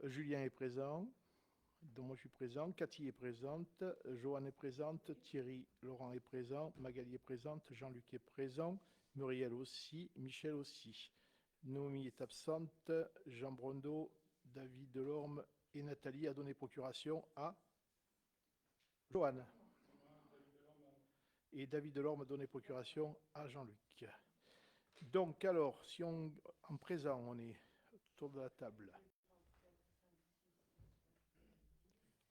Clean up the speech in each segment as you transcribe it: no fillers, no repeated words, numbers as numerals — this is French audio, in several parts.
Julien est présent. Donc moi je suis présent. Cathy est présente. Joanne est présente. Thierry, Laurent est présent. Magali est présente. Jean-Luc est présent. Muriel aussi. Michel aussi. Noémie est absente. Jean Brondeau, David Delorme et Nathalie a donné procuration à Joanne. Et David Delorme a donné procuration à Jean-Luc. Donc alors, si on en présent, on est autour de la table.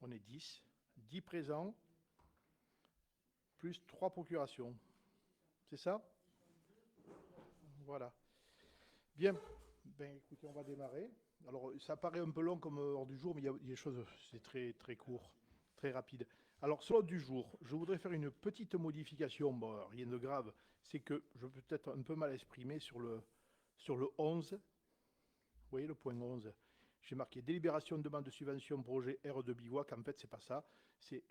On est 10. 10 présents, plus 3 procurations. C'est ça? Voilà. Bien. Ben, écoutez, on va démarrer. Alors, ça paraît un peu long comme ordre du jour, mais il y a des choses, c'est très, très court, très rapide. Alors, sur l'ordre du jour, je voudrais faire une petite modification, bon, rien de grave, c'est que je peux peut-être un peu mal exprimer sur le 11. Vous voyez le point 11? J'ai marqué délibération de demande de subvention projet R2 Bivouac. En fait, c'est pas ça. C'est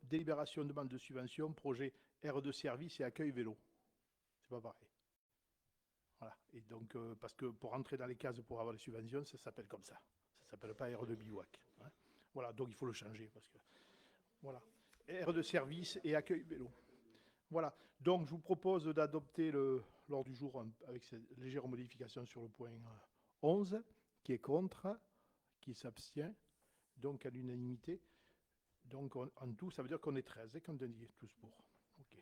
délibération de demande de subvention projet R2 service et accueil vélo. C'est pas pareil. Voilà. Et donc, parce que pour rentrer dans les cases pour avoir les subventions, ça s'appelle comme ça. Ça s'appelle pas R2 Bivouac. Hein. Voilà. Donc, il faut le changer parce que voilà. R2 service et accueil vélo. Voilà. Donc, je vous propose d'adopter l'ordre du jour avec cette légère modification sur le point 11, qui est contre, qui s'abstient, donc à l'unanimité. Donc en tout, ça veut dire qu'on est 13 et qu'on est tous pour. OK.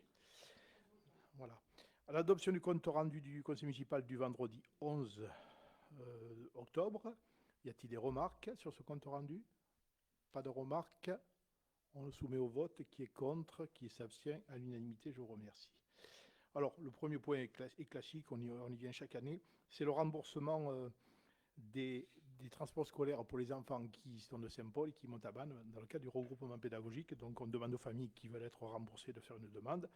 Voilà. À l'adoption du compte rendu du conseil municipal du vendredi 11 octobre, y a-t-il des remarques sur ce compte rendu? Pas de remarques. On le soumet au vote. Qui est contre? Qui s'abstient? À l'unanimité, je vous remercie. Alors, le premier point est classique, on y vient chaque année. C'est le remboursement des transports scolaires pour les enfants qui sont de Saint-Paul et qui montent à Bannes dans le cadre du regroupement pédagogique. Donc, on demande aux familles qui veulent être remboursées de faire une demande.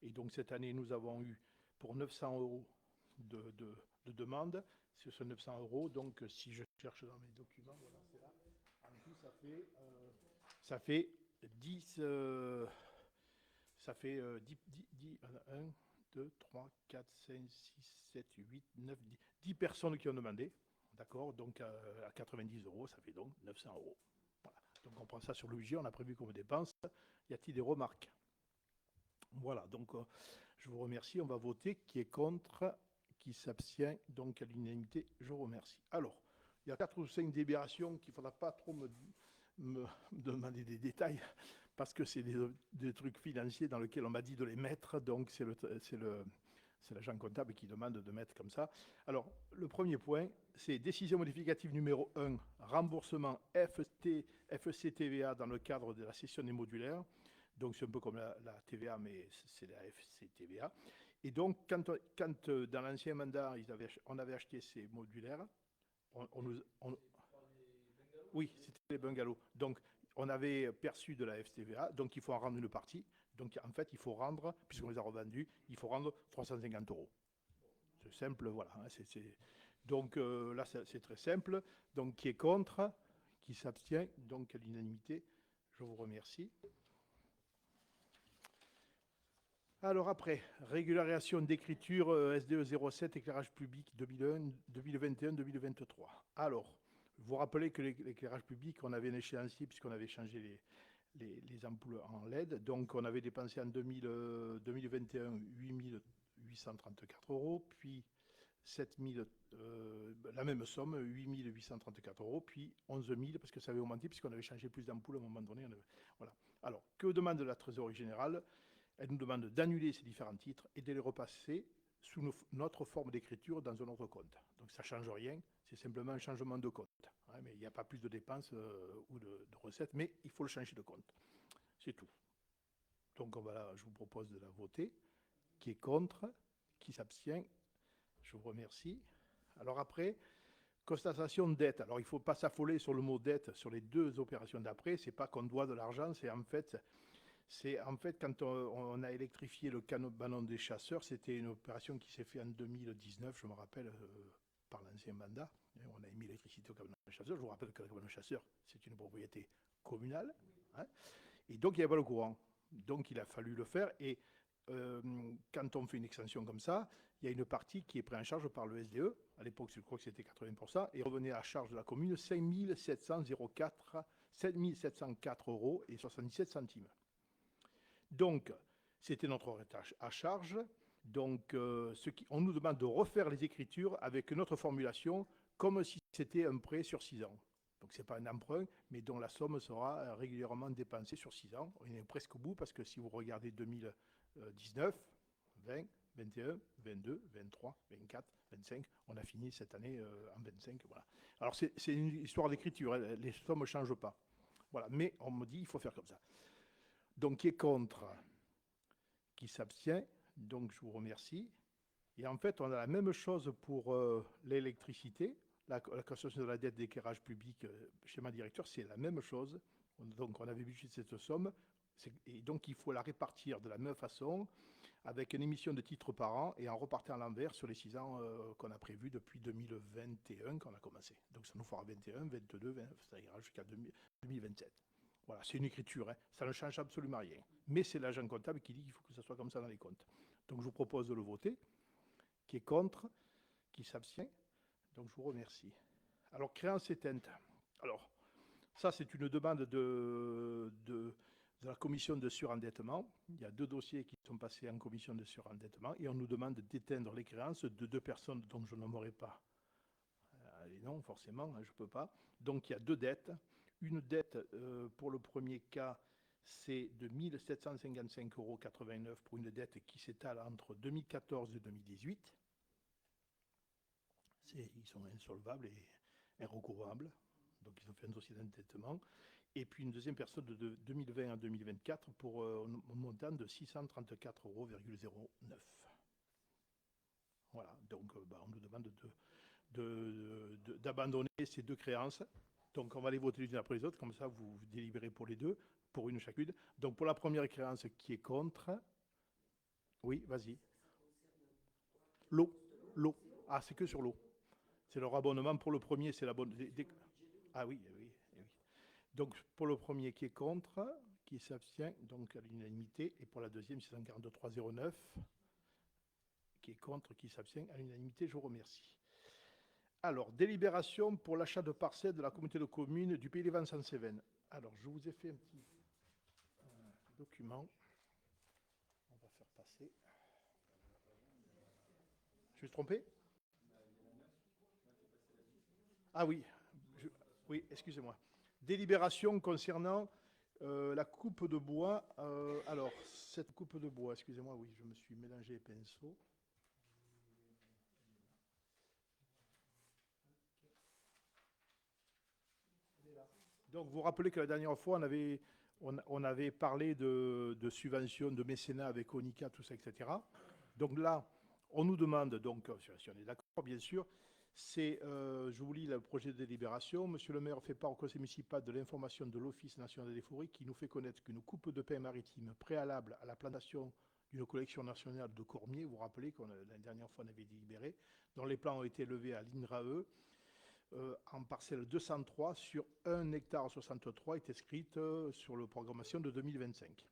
Et donc, cette année, nous avons eu pour 900 euros de demande. Ce sont 900 euros. Donc, si je cherche dans mes documents, voilà, c'est là. En tout, ça fait 10. Ça fait 1, 2, 3, 4, 5, 6, 7, 8, 9, 10 personnes qui ont demandé. D'accord, donc à 90 euros, ça fait donc 900 euros. Voilà. Donc on prend ça sur le budget, on a prévu comme dépense. Y a-t-il des remarques? Voilà, donc je vous remercie, on va voter. Qui est contre? Qui s'abstient? Donc à l'unanimité, je vous remercie. Alors, il y a 4 ou 5 délibérations qu'il ne faudra pas trop me demander des détails, parce que c'est des trucs financiers dans lesquels on m'a dit de les mettre, donc c'est l'agent comptable qui demande de mettre comme ça. Alors, le premier point, c'est décision modificative numéro 1, remboursement FCTVA dans le cadre de la cession des modulaires. Donc, c'est un peu comme la TVA, mais c'est la FCTVA. Et donc, quand dans l'ancien mandat, on avait acheté ces modulaires, oui, c'était les bungalows. Donc, on avait perçu de la FTVA, donc il faut en rendre une partie. Donc, en fait, il faut rendre, puisqu'on les a revendus, il faut rendre 350 euros. C'est simple, voilà. Hein, donc, là, c'est très simple. Donc, qui est contre? Qui s'abstient? Donc, à l'unanimité, je vous remercie. Alors après, régularisation d'écriture SDE 07, éclairage public 2021-2023. Alors, vous vous rappelez que l'éclairage public, on avait un échéancier puisqu'on avait changé les ampoules en LED. Donc, on avait dépensé en 2021 8 834 euros, puis 7 000, la même somme, 8 834 euros, puis 11 000 parce que ça avait augmenté puisqu'on avait changé plus d'ampoules à un moment donné. Voilà. Alors, que demande la trésorerie générale? Elle nous demande d'annuler ces différents titres et de les repasser sous notre forme d'écriture dans un autre compte. Donc ça ne change rien, c'est simplement un changement de compte. Hein, mais il n'y a pas plus de dépenses ou de recettes, mais il faut le changer de compte. C'est tout. Donc je vous propose de la voter. Qui est contre? Qui s'abstient? Je vous remercie. Alors après, constatation de dette. Alors il ne faut pas s'affoler sur le mot dette sur les deux opérations d'après. Ce n'est pas qu'on doit de l'argent, c'est en fait quand on a électrifié le canon des chasseurs, c'était une opération qui s'est faite en 2019, je me rappelle, par l'ancien mandat. On a mis l'électricité au canon des chasseurs. Je vous rappelle que le canon des chasseurs, c'est une propriété communale. Hein, et donc, il n'y avait pas le courant. Donc, il a fallu le faire. Et quand on fait une extension comme ça, il y a une partie qui est prise en charge par le SDE. À l'époque, je crois que c'était 80%, et revenait à charge de la commune 704 euros et 77 centimes. Donc, c'était notre reste à charge. Donc, on nous demande de refaire les écritures avec notre formulation, comme si c'était un prêt sur 6 ans. Donc, ce n'est pas un emprunt, mais dont la somme sera régulièrement dépensée sur 6 ans. On est presque au bout, parce que si vous regardez 2019, 20, 21, 22, 23, 24, 25, on a fini cette année en 25. Voilà. Alors, c'est une histoire d'écriture, hein, les sommes ne changent pas. Voilà. Mais on me dit, il faut faire comme ça. Donc, qui est contre? Qui s'abstient? Donc, je vous remercie. Et en fait, on a la même chose pour l'électricité. La consommation de la dette d'éclairage public, schéma directeur, c'est la même chose. Donc, on avait budgété cette somme. Et donc, il faut la répartir de la même façon, avec une émission de titres par an et en repartant à l'envers sur les 6 ans qu'on a prévus depuis 2021 qu'on a commencé. Donc, ça nous fera 21, 22, 20, ça ira jusqu'à 2027. Voilà, c'est une écriture, hein. Ça ne change absolument rien. Mais c'est l'agent comptable qui dit qu'il faut que ça soit comme ça dans les comptes. Donc, je vous propose de le voter. Qui est contre? Qui s'abstient? Donc, je vous remercie. Alors, créance éteinte. Alors, ça, c'est une demande de la commission de surendettement. Il y a 2 dossiers qui sont passés en commission de surendettement et on nous demande d'éteindre les créances de 2 personnes dont je nommerai pas les noms, forcément, hein, je ne peux pas. Donc, il y a 2 dettes. Une dette, pour le premier cas, c'est de 1 755,89 euros pour une dette qui s'étale entre 2014 et 2018. Ils sont insolvables et irrecouvrables. Donc, ils ont fait un dossier d'endettement. Et puis, une deuxième personne de 2020 à 2024 pour un montant de 634,09 euros. Voilà. Donc, on nous demande d'abandonner ces 2 créances. Donc, on va les voter les unes après les autres. Comme ça, vous délibérez pour les 2, pour une chacune. Donc, pour la première créance, qui est contre? Oui, vas-y. L'eau. L'eau. Ah, c'est que sur l'eau. C'est leur abonnement. Pour le premier, c'est l'abonnement. Ah oui, oui, oui. Donc, pour le premier, qui est contre? Qui s'abstient? Donc, à l'unanimité. Et pour la deuxième, c'est 143,09. Qui est contre? Qui s'abstient? À l'unanimité, je vous remercie. Alors, délibération pour l'achat de parcelles de la communauté de communes du Pays des Vents en Cévennes. Alors, je vous ai fait un petit document. On va faire passer. Je suis trompé? Ah oui, oui, excusez-moi. Délibération concernant la coupe de bois. Alors, cette coupe de bois, excusez-moi, oui, je me suis mélangé les pinceaux. Donc, vous vous rappelez que la dernière fois, on avait parlé de subventions, de mécénat avec ONICA, tout ça, etc. Donc là, on nous demande, donc, si on est d'accord, bien sûr, je vous lis le projet de délibération. Monsieur le maire fait part au conseil municipal de l'information de l'Office national des forêts qui nous fait connaître qu'une coupe de pin maritime préalable à la plantation d'une collection nationale de cormiers, vous vous rappelez que la dernière fois on avait délibéré, dont les plans ont été levés à l'INRAE, en parcelle 203 sur 1 hectare 63 est inscrite sur la programmation de 2025.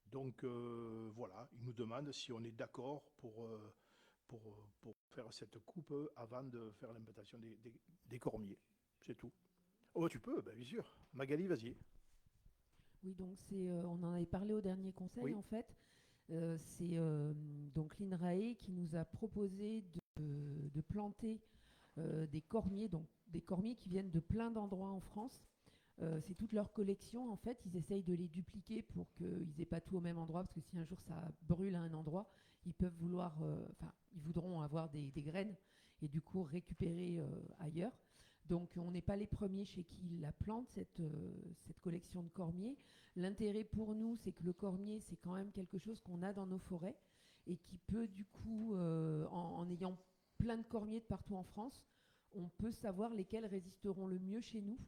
Donc voilà, il nous demande si on est d'accord pour faire cette coupe avant de faire l'implantation des cormiers. C'est tout. Oh, tu peux, bien sûr. Magali, vas-y. Oui, donc on en avait parlé au dernier conseil, Oui. en fait. C'est donc l'INRAE qui nous a proposé de planter des cormiers, donc des cormiers qui viennent de plein d'endroits en France. C'est toute leur collection, en fait. Ils essayent de les dupliquer pour qu'ils n'aient pas tout au même endroit, parce que si un jour ça brûle à un endroit, ils peuvent ils voudront avoir des graines et du coup récupérer ailleurs. Donc on n'est pas les premiers chez qui ils la plantent, cette collection de cormiers. L'intérêt pour nous, c'est que le cormier, c'est quand même quelque chose qu'on a dans nos forêts et qui peut du coup, en ayant plein de cormiers de partout en France, on peut savoir lesquels résisteront le mieux chez nous.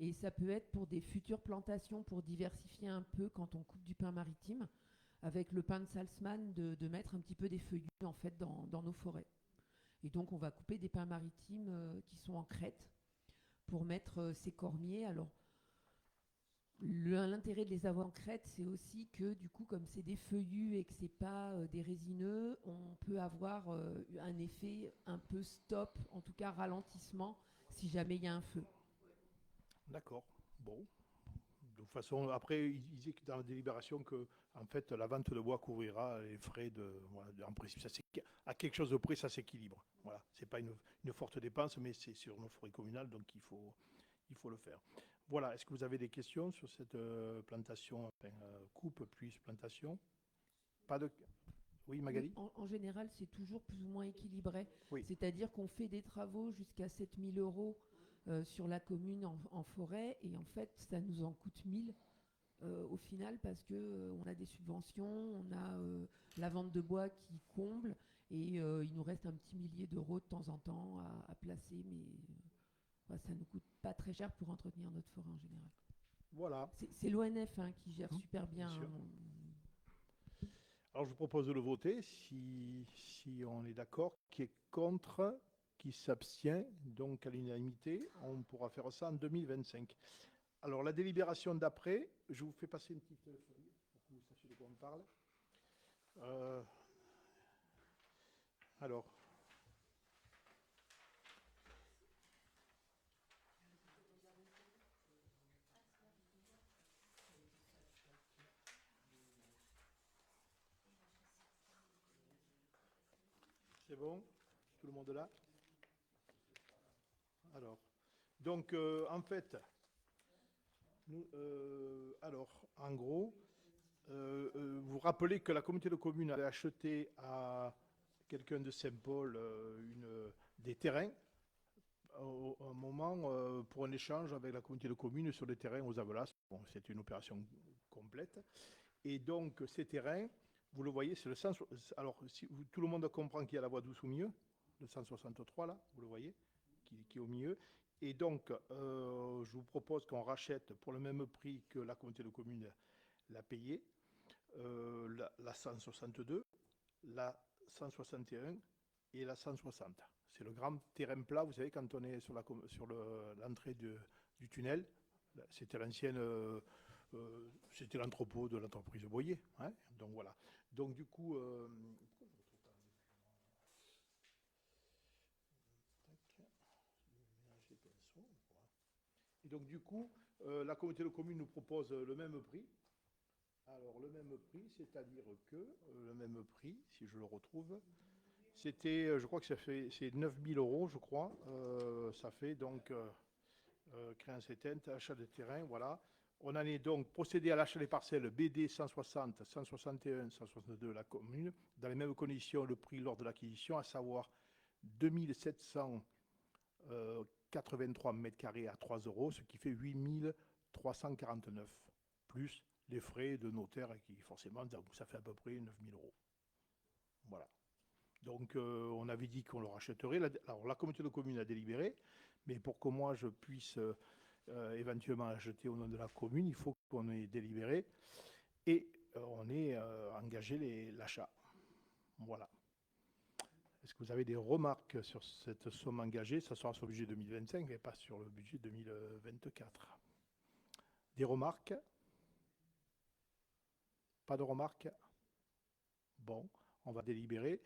Et ça peut être pour des futures plantations, pour diversifier un peu quand on coupe du pin maritime, avec le pin de Salzmann, de mettre un petit peu des feuillus en fait dans nos forêts. Et donc on va couper des pins maritimes qui sont en crête pour mettre ces cormiers. Alors L'intérêt de les avoir en crête, c'est aussi que du coup, comme c'est des feuillus et que c'est pas des résineux, on peut avoir un effet un peu stop, en tout cas ralentissement, si jamais il y a un feu. D'accord. Bon. De toute façon, après, il disait que dans la délibération que, en fait, la vente de bois couvrira les frais de. Voilà, en principe, à quelque chose de près, ça s'équilibre. Voilà. C'est pas une forte dépense, mais c'est sur nos forêts communales, donc il faut le faire. Voilà. Est-ce que vous avez des questions sur cette plantation, enfin, coupe plus plantation? Pas de. Oui, Oui, Magali? en général, c'est toujours plus ou moins équilibré. Oui. C'est-à-dire qu'on fait des travaux jusqu'à 7 000 € sur la commune en forêt, et en fait, ça nous en coûte 1 000 au final, parce que on a des subventions, on a la vente de bois qui comble, et il nous reste un petit millier d'euros de temps en temps à placer, mais ça ne nous coûte pas très cher pour entretenir notre forêt en général. Voilà. C'est l'ONF qui gère super Bien bien. sûr. Alors, je vous propose de le voter si on est d'accord. Qui est contre, qui s'abstient, donc à l'unanimité. On pourra faire ça en 2025. Alors, la délibération d'après, je vous fais passer une petite feuille pour que vous sachiez de quoi on parle. Euh, alors, c'est bon? Tout le monde est là? Alors, donc, en fait, en gros, vous rappelez que la communauté de communes avait acheté à quelqu'un de Saint-Paul des terrains un moment pour un échange avec la communauté de communes sur des terrains aux Avelas. Bon, c'était une opération complète. Et donc, ces terrains, vous le voyez, c'est le 100. Alors, si tout le monde comprend qu'il y a la voie douce au milieu, le 163 là, vous le voyez, qui est au milieu. Et donc, je vous propose qu'on rachète pour le même prix que la communauté de communes l'a payé, la 162, la 161 et la 160. C'est le grand terrain plat, vous savez, quand on est sur l'entrée du tunnel. C'était l'ancienne, c'était l'entrepôt de l'entreprise Boyer. Hein, donc voilà. Donc du coup, et donc du coup, la communauté de communes nous propose le même prix. Alors le même prix, c'est-à-dire que le même prix, si je le retrouve, c'était, je crois que c'est 9 000 €, je crois. Ça fait donc créance éteinte, achat de terrain, voilà. On en est donc procédé à l'achat des parcelles BD 160, 161, 162 la commune, dans les mêmes conditions le prix lors de l'acquisition, à savoir 2 783 mètres carrés à 3 €, ce qui fait 8 349, plus les frais de notaire qui forcément, ça fait à peu près 9 000 €. Voilà. Donc, on avait dit qu'on le rachèterait. Alors, la communauté de communes a délibéré, mais pour que moi je puisse éventuellement acheter au nom de la commune, il faut qu'on ait délibéré et on ait engagé l'achat. Voilà. Est-ce que vous avez des remarques sur cette somme engagée? Ça sera sur le budget 2025 et pas sur le budget 2024. Des remarques? Pas de remarques? Bon, on va délibérer.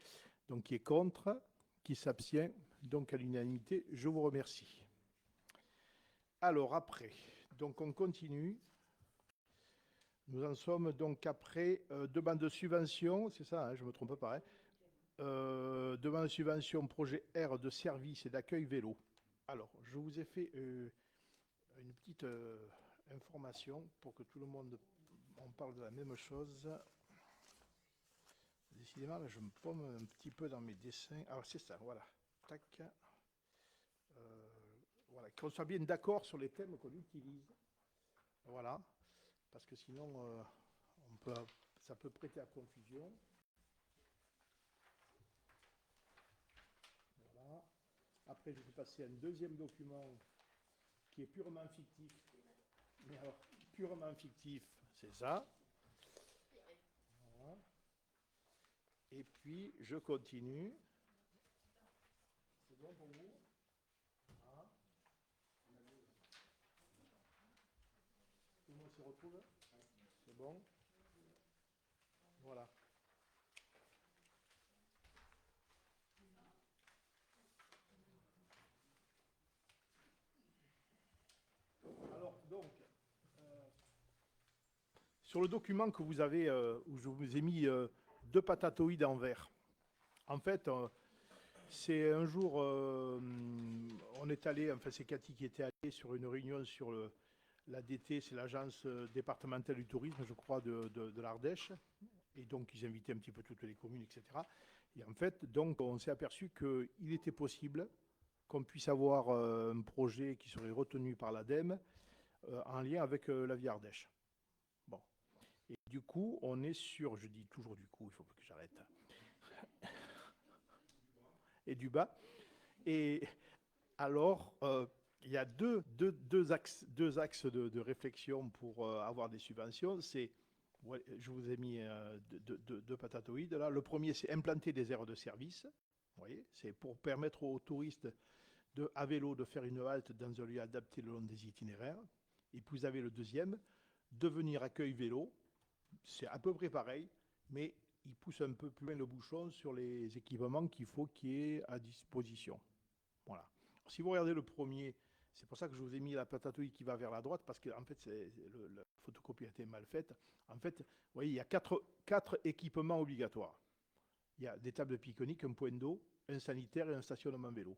Donc, qui est contre? Qui s'abstient? Donc, à l'unanimité, je vous remercie. Alors, après, donc on continue. Nous en sommes donc après demande de subvention, c'est ça, hein, je ne me trompe pas. Hein, demande de subvention projet R de service et d'accueil vélo. Alors, je vous ai fait une petite information pour que tout le monde on parle de la même chose. Décidément, là, je me paume un petit peu dans mes dessins. Alors, c'est ça, voilà. Tac. Voilà, qu'on soit bien d'accord sur les thèmes qu'on utilise. Voilà, parce que sinon, ça peut prêter à confusion. Voilà. Après, je vais passer à un deuxième document qui est purement fictif. Mais alors, purement fictif, c'est ça. Voilà. Et puis, je continue. C'est bon pour vous? Voilà. Tout le monde se retrouve? C'est bon? Voilà. Alors, donc, sur le document que vous avez, où je vous ai mis 2 patatoïdes en vert, en fait, c'est un jour, on est allé, enfin c'est Cathy qui était allée sur une réunion sur l'ADT, c'est l'agence départementale du tourisme, je crois, de l'Ardèche. Et donc, ils invitaient un petit peu toutes les communes, etc. Et en fait, donc, on s'est aperçu qu'il était possible qu'on puisse avoir un projet qui serait retenu par l'ADEME en lien avec la Via Ardèche. Bon. Et du coup, on est sur, je dis toujours du coup, il faut que j'arrête. Et du bas. Et alors, il y a deux axes de réflexion pour avoir des subventions. C'est, ouais, je vous ai mis deux patatoïdes là. Le premier, c'est implanter des aires de service. Vous voyez, c'est pour permettre aux touristes à vélo de faire une halte dans un lieu adapté le long des itinéraires. Et puis vous avez le deuxième, devenir accueil vélo. C'est à peu près pareil, mais il pousse un peu plus loin le bouchon sur les équipements qu'il faut qu'il y ait à disposition. Voilà. Si vous regardez le premier, c'est pour ça que je vous ai mis la patatoïde qui va vers la droite, parce que en fait, la photocopie a été mal faite. En fait, vous voyez, il y a quatre équipements obligatoires. Il y a des tables de pique-nique, un point d'eau, un sanitaire et un stationnement vélo.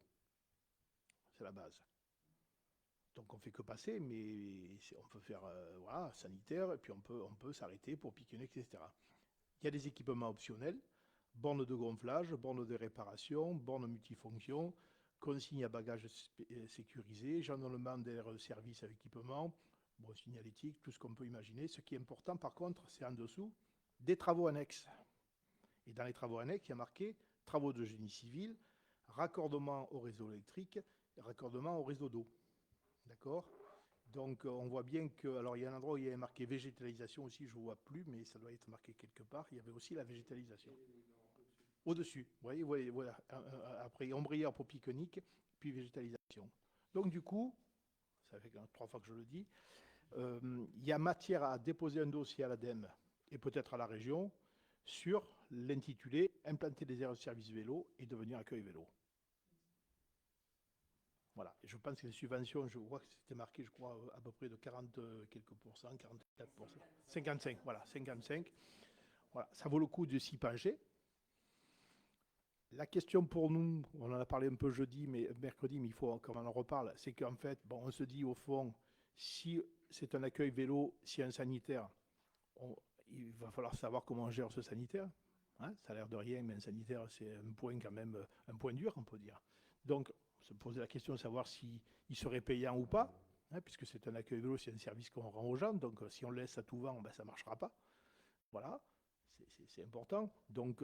C'est la base. Donc on ne fait que passer, mais on peut faire voilà, sanitaire, et puis on peut s'arrêter pour pique-nique, etc. Il y a des équipements optionnels, bornes de gonflage, bornes de réparation, bornes multifonctions, consignes à bagages sécurisés, jalonnement d'air service avec équipement, bon, signalétique, tout ce qu'on peut imaginer. Ce qui est important, par contre, c'est en dessous, des travaux annexes. Et dans les travaux annexes, il y a marqué travaux de génie civil, raccordement au réseau électrique, raccordement au réseau d'eau. D'accord? Donc on voit bien que, alors il y a un endroit où il y a marqué végétalisation aussi, je ne vois plus, mais ça doit être marqué quelque part. Il y avait aussi la végétalisation. Au-dessus, vous voyez, voilà. Après, ombrière pour pique-nique, puis végétalisation. Donc du coup, ça fait 3 fois que je le dis, il y a matière à déposer un dossier à l'ADEME et peut-être à la région sur l'intitulé implanter des aires de service vélo et devenir accueil vélo. Voilà, et je pense que les subventions, je vois que c'était marqué, je crois, à peu près de 40 quelques pourcents, 44%. 55, voilà, 55. Voilà, ça vaut le coup de s'y pencher. La question pour nous, on en a parlé un peu mercredi, mais il faut qu'on en reparle, c'est qu'en fait, bon, on se dit au fond, si c'est un accueil vélo, si un sanitaire, il va falloir savoir comment on gère ce sanitaire. Hein, ça a l'air de rien, mais un sanitaire, c'est un point quand même, un point dur, on peut dire. Donc, se poser la question de savoir s'il serait payant ou pas, hein, puisque c'est un accueil vélo, c'est un service qu'on rend aux gens, donc si on le laisse à tout vent, ben, ça ne marchera pas. Voilà, c'est important. Donc,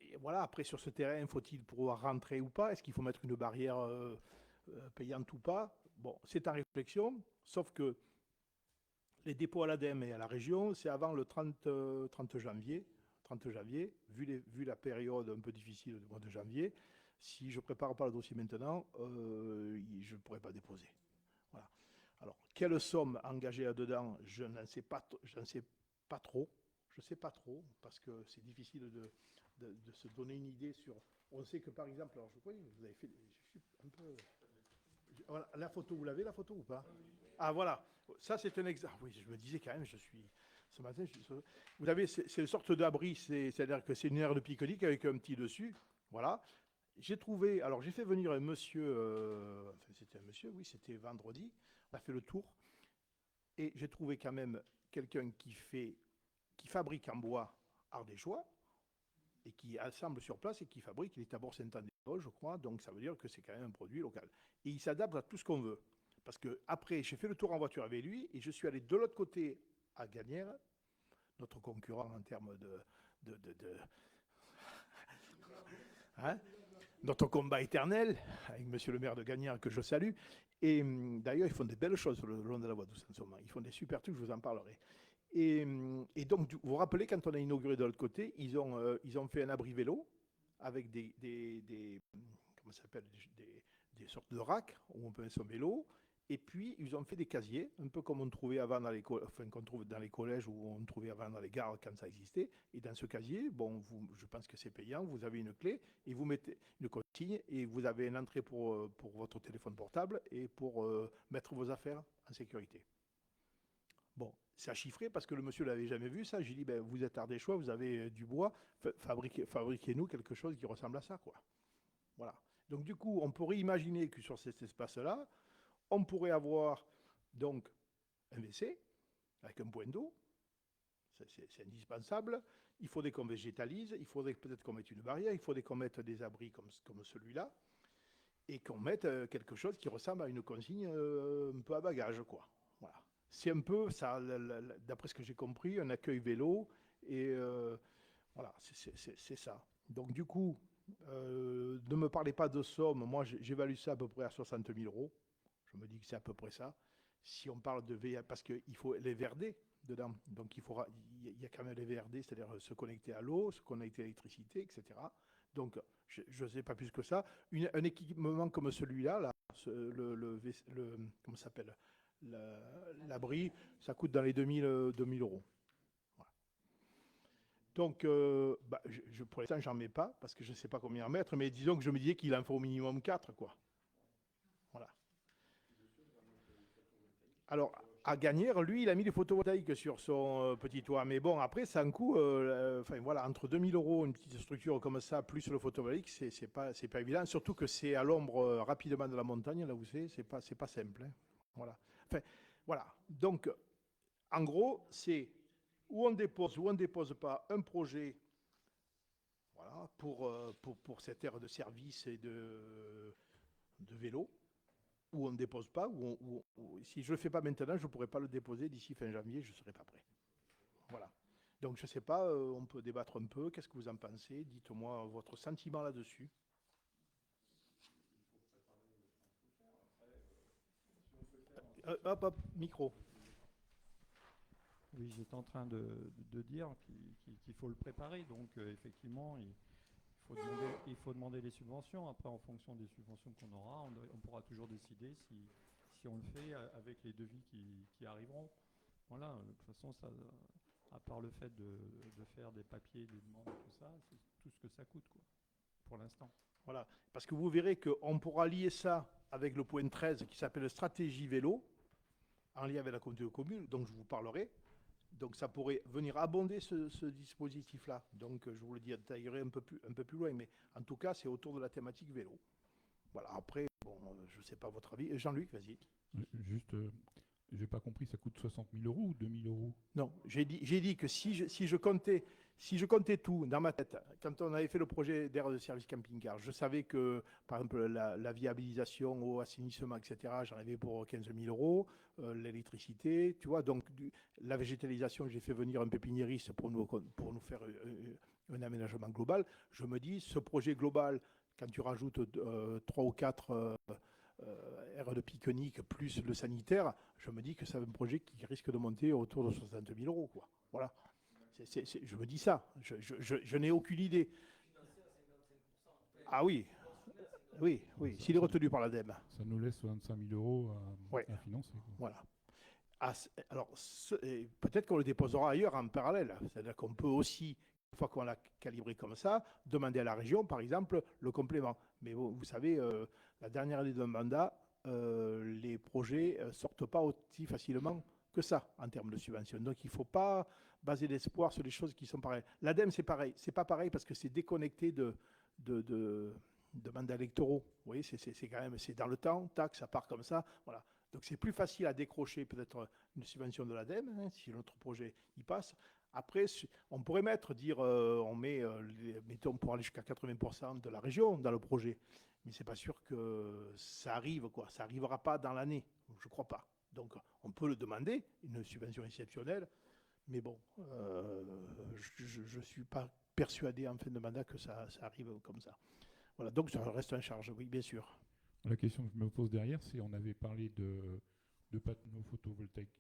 et voilà, après sur ce terrain, faut-il pouvoir rentrer ou pas? Est-ce qu'il faut mettre une barrière payante ou pas? Bon, c'est en réflexion, sauf que les dépôts à l'ADEME et à la région, c'est avant le 30 janvier. 30 janvier, vu la période un peu difficile du mois de janvier, si je ne prépare pas le dossier maintenant, je ne pourrai pas déposer. Voilà. Alors, quelle somme engagée là-dedans, je n'en sais pas trop. Je ne sais pas trop, parce que c'est difficile de se donner une idée sur... On sait que, par exemple, alors je crois que vous avez fait... Je suis un peu... Voilà, la photo, vous l'avez, la photo, ou pas? Ah, voilà. Ça, c'est un exemple. Oui, je me disais quand même, ce matin, vous avez, c'est une sorte d'abri, c'est-à-dire que c'est une aire de pique-nique avec un petit dessus. Voilà. J'ai trouvé, alors j'ai fait venir un monsieur, enfin c'était un monsieur, oui, c'était vendredi, on a fait le tour, et j'ai trouvé quand même quelqu'un qui fabrique en bois ardéchois, et qui assemble sur place et qui fabrique, il est à Bourg-Saint-Anne-des-Vosges, je crois, donc ça veut dire que c'est quand même un produit local. Et il s'adapte à tout ce qu'on veut. Parce que après, j'ai fait le tour en voiture avec lui, et je suis allé de l'autre côté à Gagnères, notre concurrent en termes hein, notre combat éternel, avec monsieur le maire de Gagnères, que je salue. Et d'ailleurs, ils font des belles choses le long de la voie douce en ce moment. Ils font des super trucs, je vous en parlerai. Et donc, vous vous rappelez, quand on a inauguré de l'autre côté, ils ont fait un abri vélo avec comment ça s'appelle, des sortes de racks où on peut mettre son vélo. Et puis, ils ont fait des casiers, un peu comme on trouvait avant dans enfin, qu'on trouve dans les collèges ou on trouvait avant dans les gares quand ça existait. Et dans ce casier, bon, je pense que c'est payant, vous avez une clé et vous mettez une consigne et vous avez une entrée pour votre téléphone portable et pour mettre vos affaires en sécurité. Bon, c'est à chiffrer parce que le monsieur ne l'avait jamais vu, ça. J'ai dit, ben, vous êtes ardéchois, vous avez du bois, fabriquez-nous quelque chose qui ressemble à ça, quoi. Voilà. Donc, du coup, on pourrait imaginer que sur cet espace-là, on pourrait avoir donc un WC avec un point d'eau, c'est indispensable. Il faudrait qu'on végétalise, il faudrait peut-être qu'on mette une barrière, il faudrait qu'on mette des abris comme celui-là, et qu'on mette quelque chose qui ressemble à une consigne un peu à bagage, quoi. Voilà. C'est un peu ça, d'après ce que j'ai compris, un accueil vélo, et voilà, c'est ça. Donc du coup, ne me parlez pas de somme, moi j'évalue ça à peu près à 60 000 euros. Je me dis que c'est à peu près ça. Si on parle de VA, parce qu'il faut les VRD dedans, donc il y a quand même les VRD, c'est-à-dire se connecter à l'eau, se connecter à l'électricité, etc. Donc, je ne sais pas plus que ça. Un équipement comme celui-là, là, comment ça s'appelle, l'abri, ça coûte dans les 2000 euros. Voilà. Donc, pour l'instant, j'en mets pas, parce que je ne sais pas combien en mettre, mais disons que je me disais qu'il en faut au minimum 4, quoi. Voilà. Alors, à Gagner, lui, il a mis des photovoltaïques sur son petit toit. Mais bon, après, ça a un coût, enfin voilà, entre 2000 euros, une petite structure comme ça, plus le photovoltaïque, c'est pas évident. Surtout que c'est à l'ombre rapidement de la montagne, là où c'est pas simple, hein. Voilà. Enfin, voilà. Donc, en gros, c'est où on dépose ou on ne dépose pas un projet, voilà, pour cette aire de service et de vélo, ou on ne dépose pas, si je ne le fais pas maintenant, je ne pourrai pas le déposer d'ici fin janvier, je ne serai pas prêt. Voilà. Donc je ne sais pas, on peut débattre un peu, qu'est-ce que vous en pensez? Dites-moi votre sentiment là-dessus. Hop, hop, micro. Oui, j'étais en train de dire qu'il faut le préparer. Donc, effectivement, il faut demander les subventions. Après, en fonction des subventions qu'on aura, on pourra toujours décider si on le fait avec les devis qui arriveront. Voilà, de toute façon, ça, à part le fait de faire des papiers, des demandes et tout ça, c'est tout ce que ça coûte, quoi, pour l'instant. Voilà, parce que vous verrez qu'on pourra lier ça avec le point 13 qui s'appelle stratégie vélo, en lien avec la communauté de communes, dont je vous parlerai. Donc ça pourrait venir abonder ce dispositif-là. Donc je vous le détaillerai un peu plus loin, mais en tout cas, c'est autour de la thématique vélo. Voilà, après, bon, je ne sais pas votre avis. Jean-Luc, vas-y. Juste, j'ai pas compris, ça coûte 60 000 euros ou 2 000 euros? Non, j'ai dit que si je comptais tout dans ma tête, quand on avait fait le projet d'aire de service camping-car, je savais que, par exemple, la viabilisation au assainissement, etc., j'en avais pour 15 000 euros, l'électricité, tu vois, donc la végétalisation, j'ai fait venir un pépiniériste pour nous faire un aménagement global. Je me dis, ce projet global, quand tu rajoutes 3 ou 4 aire de pique-nique plus le sanitaire, je me dis que c'est un projet qui risque de monter autour de 60 000 euros, quoi. Voilà. Je me dis ça. Je n'ai aucune idée. Ah oui, oui, oui. S'il est retenu par l'ADEME. Ça nous laisse 25 000 euros Ouais. à financer, quoi. Voilà. Alors, peut-être qu'on le déposera ailleurs en parallèle. C'est-à-dire qu'on peut aussi, une fois qu'on l'a calibré comme ça, demander à la région, par exemple, le complément. Mais vous savez, la dernière année d'un mandat, les projets ne sortent pas aussi facilement que ça en termes de subvention. Donc, il ne faut pas baser l'espoir sur des choses qui sont pareilles. L'ADEME, c'est pareil. C'est pas pareil parce que c'est déconnecté de mandats électoraux. Vous voyez, c'est quand même, c'est dans le temps, tac, ça part comme ça. Voilà. Donc, c'est plus facile à décrocher peut-être une subvention de l'ADEME, hein, si notre projet y passe. Après, on pourrait dire, mettons, pour aller jusqu'à 80% de la région dans le projet. Mais c'est pas sûr que ça arrive, quoi. Ça n'arrivera pas dans l'année, je crois pas. Donc, on peut le demander, une subvention exceptionnelle, mais bon, je ne suis pas persuadé en fin de mandat que ça arrive comme ça. Voilà, donc ça reste en charge, oui, bien sûr. La question que je me pose derrière, c'est on avait parlé de panneaux photovoltaïques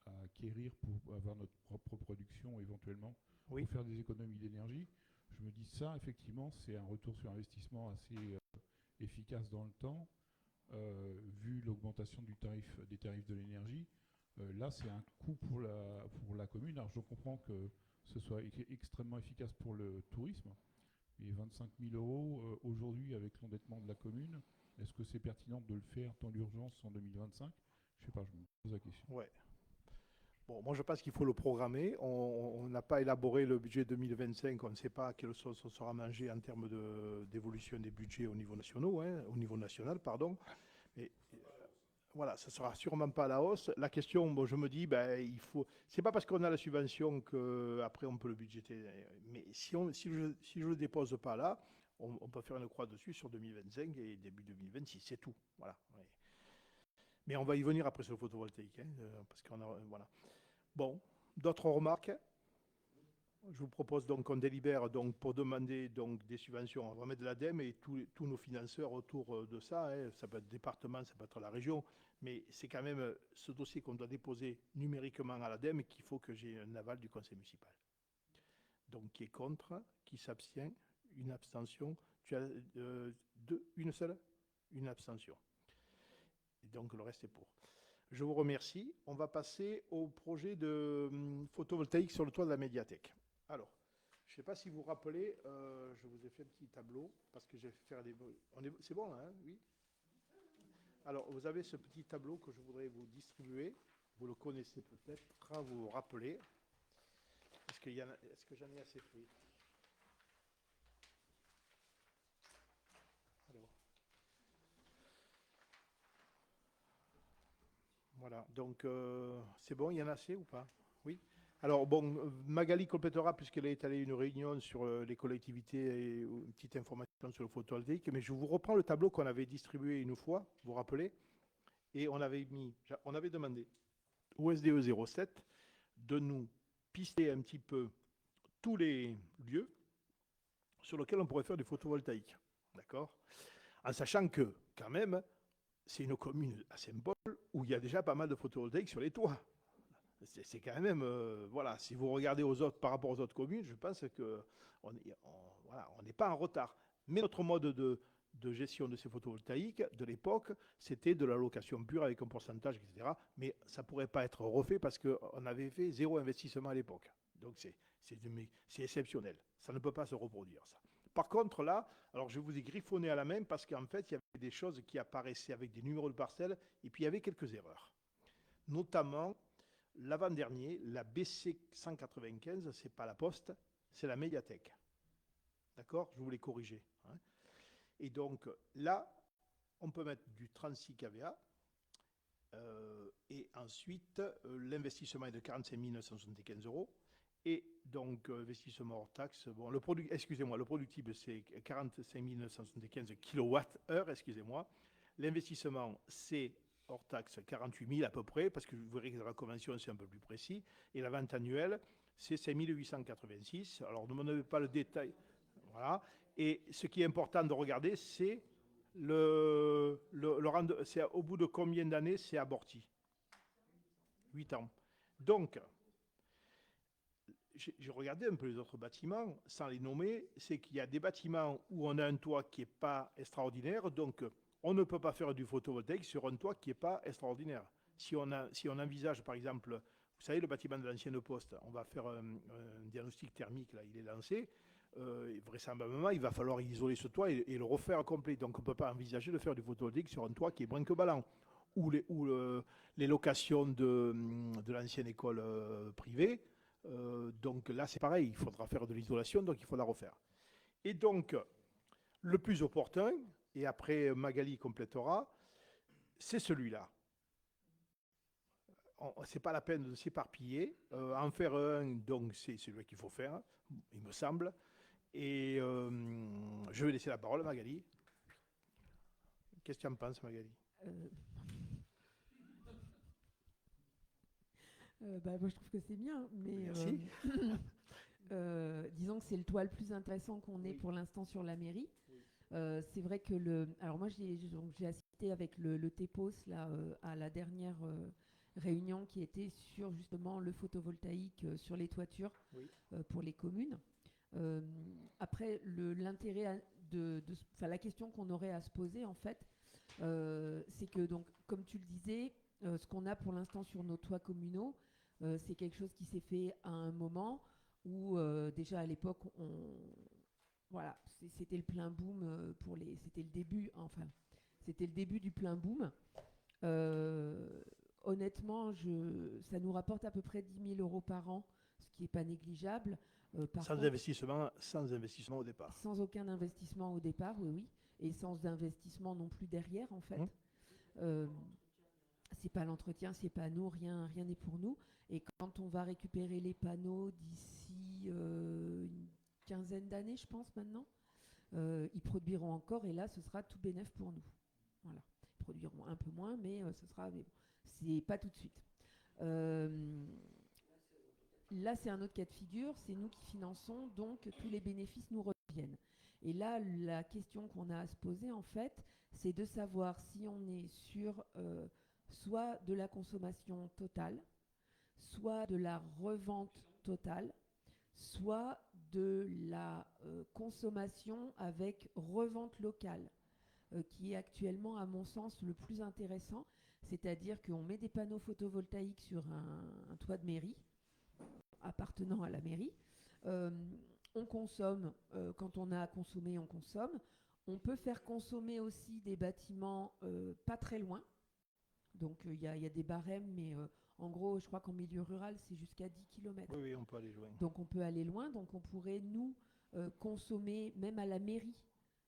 à acquérir pour avoir notre propre production éventuellement, Oui. pour faire des économies d'énergie. Je me dis ça, effectivement, c'est un retour sur investissement assez efficace dans le temps. vu l'augmentation des tarifs de l'énergie. Là, c'est un coût pour la commune. Alors, je comprends que ce soit extrêmement efficace pour le tourisme, mais 25 000 euros aujourd'hui avec l'endettement de la commune, est-ce que c'est pertinent de le faire dans l'urgence en 2025? Je sais pas, je me pose la question. Ouais. Bon, moi je pense qu'il faut le programmer. On n'a pas élaboré le budget 2025, on ne sait pas à quelle sauce on sera mangé en termes d'évolution des budgets au niveau national, pardon. Mais voilà, ça sera sûrement pas à la hausse. La question, bon, je me dis, ben, il faut. C'est pas parce qu'on a la subvention qu'après on peut le budgéter. Mais si je le dépose pas là, on peut faire une croix dessus sur 2025 et début 2026, c'est tout. Voilà. Ouais. Mais on va y venir après sur le photovoltaïque, hein, parce qu'on a, voilà. Bon, d'autres remarques? Je vous propose donc qu'on délibère donc pour demander donc des subventions. On va mettre de l'ADEME et tous nos financeurs autour de ça. Hein. Ça peut être le département, ça peut être la région, mais c'est quand même ce dossier qu'on doit déposer numériquement à l'ADEME qu'il faut que j'ai un aval du conseil municipal. Donc qui est contre, qui s'abstient, une abstention. Tu as une seule? Une abstention. Et donc le reste est pour. Je vous remercie. On va passer au projet de photovoltaïque sur le toit de la médiathèque. Alors, je ne sais pas si vous vous rappelez, je vous ai fait un petit tableau parce que j'ai fait faire des. C'est bon, hein? Oui. Alors, vous avez ce petit tableau que je voudrais vous distribuer. Vous le connaissez peut-être, vous vous rappelez. Est-ce que j'en ai assez fait? Alors. Voilà, donc c'est bon, il y en a assez ou pas? Oui. Alors bon, Magali complétera puisqu'elle est allée à une réunion sur les collectivités et une petite information sur le photovoltaïque, mais je vous reprends le tableau qu'on avait distribué une fois, vous vous rappelez? Et on avait demandé au SDE 07 de nous pister un petit peu tous les lieux sur lesquels on pourrait faire du photovoltaïque, d'accord? En sachant que, quand même, c'est une commune à Saint-Paul où il y a déjà pas mal de photovoltaïques sur les toits. C'est quand même, voilà, si vous regardez par rapport aux autres communes, je pense qu'on n'est pas en retard. Mais notre mode de gestion de ces photovoltaïques de l'époque, c'était de la location pure avec un pourcentage, etc. Mais ça ne pourrait pas être refait parce qu'on avait fait 0 investissement à l'époque. Donc c'est exceptionnel. Ça ne peut pas se reproduire, ça. Par contre, là, alors je vous ai griffonné à la main parce qu'en fait, il y avait des choses qui apparaissaient avec des numéros de parcelles et puis il y avait quelques erreurs. Notamment, l'avant-dernier, la BC 195, ce n'est pas la poste, c'est la médiathèque. D'accord? Je voulais corriger. Hein. Et donc, là, on peut mettre du 36 kVA. Et ensuite, l'investissement est de 45 975 €. Et donc, investissement hors taxe, bon, le productible, c'est 45 975 kWh, excusez-moi. L'investissement, c'est hors taxe 48 000 à peu près, parce que vous verrez que dans la convention, c'est un peu plus précis. Et la vente annuelle, c'est 5 886. Alors, ne me donnez pas le détail. Voilà. Et ce qui est important de regarder, c'est c'est au bout de combien d'années c'est amorti? 8 ans. Donc, j'ai regardé un peu les autres bâtiments, sans les nommer, c'est qu'il y a des bâtiments où on a un toit qui n'est pas extraordinaire, donc on ne peut pas faire du photovoltaïque sur un toit qui n'est pas extraordinaire. Si on envisage, par exemple, vous savez, le bâtiment de l'ancienne poste, on va faire un diagnostic thermique, là, il est lancé, vraisemblablement, il va falloir isoler ce toit et le refaire complet. Donc, on ne peut pas envisager de faire du photovoltaïque sur un toit qui est brinque-ballant. Ou les locations de l'ancienne école privée. Donc là, c'est pareil, il faudra faire de l'isolation, donc il faut la refaire. Et donc, le plus opportun, et après Magali complétera, c'est celui-là. C'est pas la peine de s'éparpiller. En faire un, donc c'est celui qu'il faut faire, il me semble. Et je vais laisser la parole à Magali. Qu'est-ce que tu en penses, Magali? Moi, je trouve que c'est bien, mais Merci. disons que c'est le toit le plus intéressant qu'on ait pour l'instant sur la mairie. C'est vrai que alors moi j'ai assisté avec le TEPOS là, à la dernière réunion qui était sur justement le photovoltaïque sur les toitures pour les communes. Après, l'intérêt la question qu'on aurait à se poser en fait, C'est que, donc, comme tu le disais, ce qu'on a pour l'instant sur nos toits communaux, c'est quelque chose qui s'est fait à un moment où, déjà à l'époque, voilà, c'était le plein boom c'était le début, enfin, c'était le début du plein boom. Honnêtement, ça nous rapporte à peu près 10 000 € par an, ce qui n'est pas négligeable. Par Sans contre, investissement au départ. sans aucun investissement au départ, oui, oui, et sans investissement non plus derrière, en fait. Euh, c'est pas l'entretien, c'est pas nous, rien n'est pour nous. Et quand on va récupérer les panneaux d'ici une quinzaine d'années, je pense maintenant, ils produiront encore, et là, ce sera tout bénef pour nous. Voilà. Ils produiront un peu moins, mais ce sera, mais bon, c'est pas tout de suite. Là, c'est un autre cas de figure, c'est nous qui finançons, donc tous les bénéfices nous reviennent. Et là, la question qu'on a à se poser, en fait, c'est de savoir si on est sur soit de la consommation totale, soit de la revente totale, soit de la consommation avec revente locale, qui est actuellement, à mon sens, le plus intéressant. C'est-à-dire qu'on met des panneaux photovoltaïques sur un toit de mairie, appartenant à la mairie. On consomme, quand on a à consommer, on consomme. On peut faire consommer aussi des bâtiments pas très loin. Donc il y a des barèmes, mais en gros, je crois qu'en milieu rural, c'est jusqu'à 10 km. Oui, oui, on peut aller loin. Donc on peut aller loin, donc on pourrait, nous, consommer même à la mairie.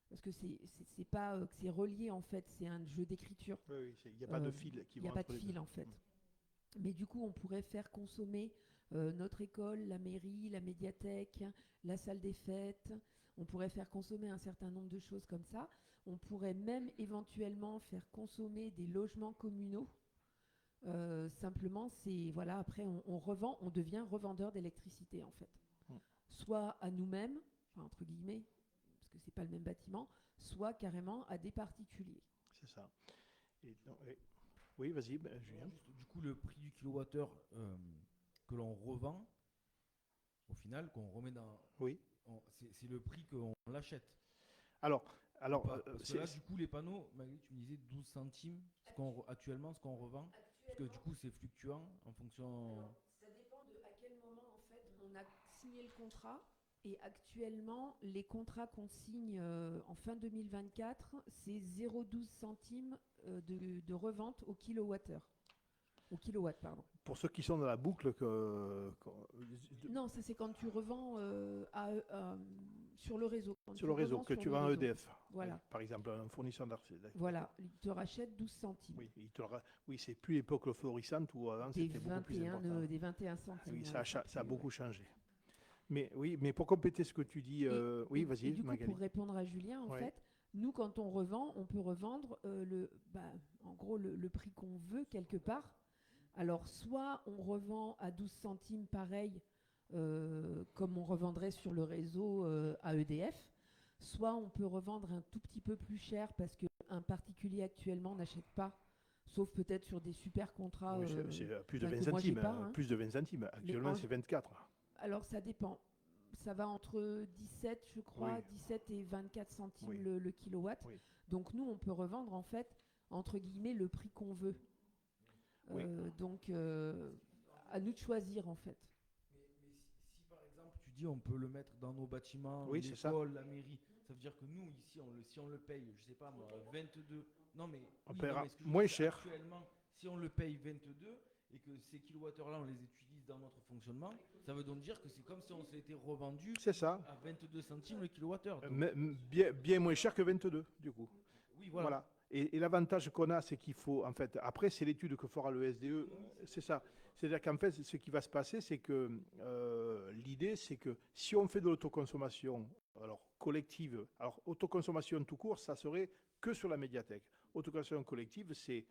Parce que c'est pas que c'est relié, en fait, c'est un jeu d'écriture. Oui, oui, il n'y a pas de fil qui Il n'y a va pas entre de les fil, deux. en fait. Mais du coup, on pourrait faire consommer notre école, la mairie, la médiathèque, la salle des fêtes. On pourrait faire consommer un certain nombre de choses comme ça. On pourrait même éventuellement faire consommer des logements communaux. Simplement, c'est voilà. Après, on revend, on devient revendeur d'électricité, en fait. Soit à nous-mêmes, enfin, entre guillemets, parce que c'est pas le même bâtiment, soit carrément à des particuliers. C'est ça. Et donc, oui, vas-y, Julien. Du coup, le prix du kilowattheure que l'on revend, au final, qu'on remet dans... Oui. C'est le prix qu'on l'achète. Alors, parce que là, du coup, les panneaux, Magali, tu me disais 12 centimes actuellement, ce qu'on revend. Parce que du coup, c'est fluctuant en fonction... Alors, ça dépend de à quel moment, en fait, on a signé le contrat. Et actuellement, les contrats qu'on signe en fin 2024, c'est 0,12 centimes de revente au kilowattheure. Au kilowatt, pardon. Pour ceux qui sont dans la boucle, Non, ça c'est quand tu revends sur le réseau. sur le réseau, que tu vends à EDF. Voilà. Oui, par exemple, un fournisseur d'argent. Voilà, il te rachète 12 centimes. Oui, oui, c'est plus l'époque florissante où avant c'était beaucoup plus important. Des 21 centimes. Oui, voilà, ça a beaucoup changé. Mais oui, mais pour compléter ce que tu dis, oui, vas-y, et du coup, Magali. pour répondre à Julien, en fait, nous, quand on revend, on peut revendre en gros le prix qu'on veut quelque part. Alors, soit on revend à 12 centimes pareil, comme on revendrait sur le réseau à EDF, soit on peut revendre un tout petit peu plus cher parce qu'un particulier actuellement n'achète pas, sauf peut-être sur des super contrats. Oui, c'est plus de 20 que moi, j'ai centimes. pas, hein. Plus de 20 centimes. Actuellement, c'est 24. Alors, ça dépend. Ça va entre 17, je crois, Oui. 17 et 24 centimes Oui. le kilowatt. Oui. Donc, nous, on peut revendre, en fait, entre guillemets, le prix qu'on veut. Oui. Donc, à nous de choisir, en fait. Mais si par exemple, tu dis on peut le mettre dans nos bâtiments, Oui, c'est ça. l'école, la mairie, ça veut dire que nous, ici, si on le paye, je sais pas moi, 22... Non, mais... On oui, paiera non, mais ce que je moins veux dire, cher. Actuellement, si on le paye 22 et que ces kilowattheures-là, on les utilise dans notre fonctionnement, ça veut donc dire que c'est comme si on s'était revendu C'est ça. à 22 centimes le kilowattheure. Donc, Bien moins cher que 22, du coup. oui, voilà. Et l'avantage qu'on a, c'est qu'il faut, en fait, après, c'est l'étude que fera le SDE, c'est ça. C'est-à-dire qu'en fait, ce qui va se passer, c'est que l'idée, c'est que si on fait de l'autoconsommation, alors collective, alors autoconsommation tout court, ça serait que sur la médiathèque. Autoconsommation collective, c'est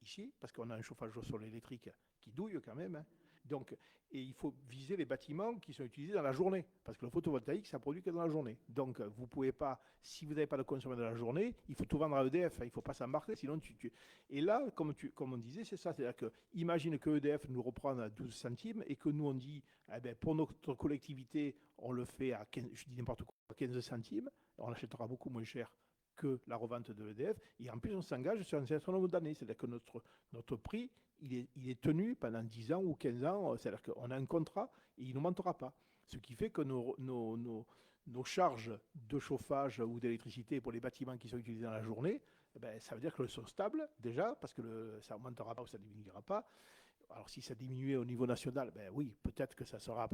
ici, parce qu'on a un chauffage au sol électrique qui douille quand même, hein. Donc, et il faut viser les bâtiments qui sont utilisés dans la journée, parce que le photovoltaïque, ça produit que dans la journée. Donc, vous pouvez pas, si vous n'avez pas de consommation dans la journée, il faut tout vendre à EDF, il ne faut pas s'embarquer, sinon Et là, comme on disait, c'est ça, c'est-à-dire que, imagine que EDF nous reprend à 12 centimes et que nous, on dit, eh ben, pour notre collectivité, on le fait à 15, je dis n'importe quoi, à 15 centimes, on achètera beaucoup moins cher que la revente de l'EDF. Et en plus, on s'engage sur un certain nombre d'années. C'est-à-dire que notre prix, il est tenu pendant 10 ans ou 15 ans. C'est-à-dire qu'on a un contrat et il ne mentera pas. Ce qui fait que nos charges de chauffage ou d'électricité pour les bâtiments qui sont utilisés dans la journée, ça veut dire qu'elles sont stables déjà, parce que ça n'augmentera pas ou ça ne diminuera pas. Alors si ça diminuait au niveau national, oui, peut-être que ça sera,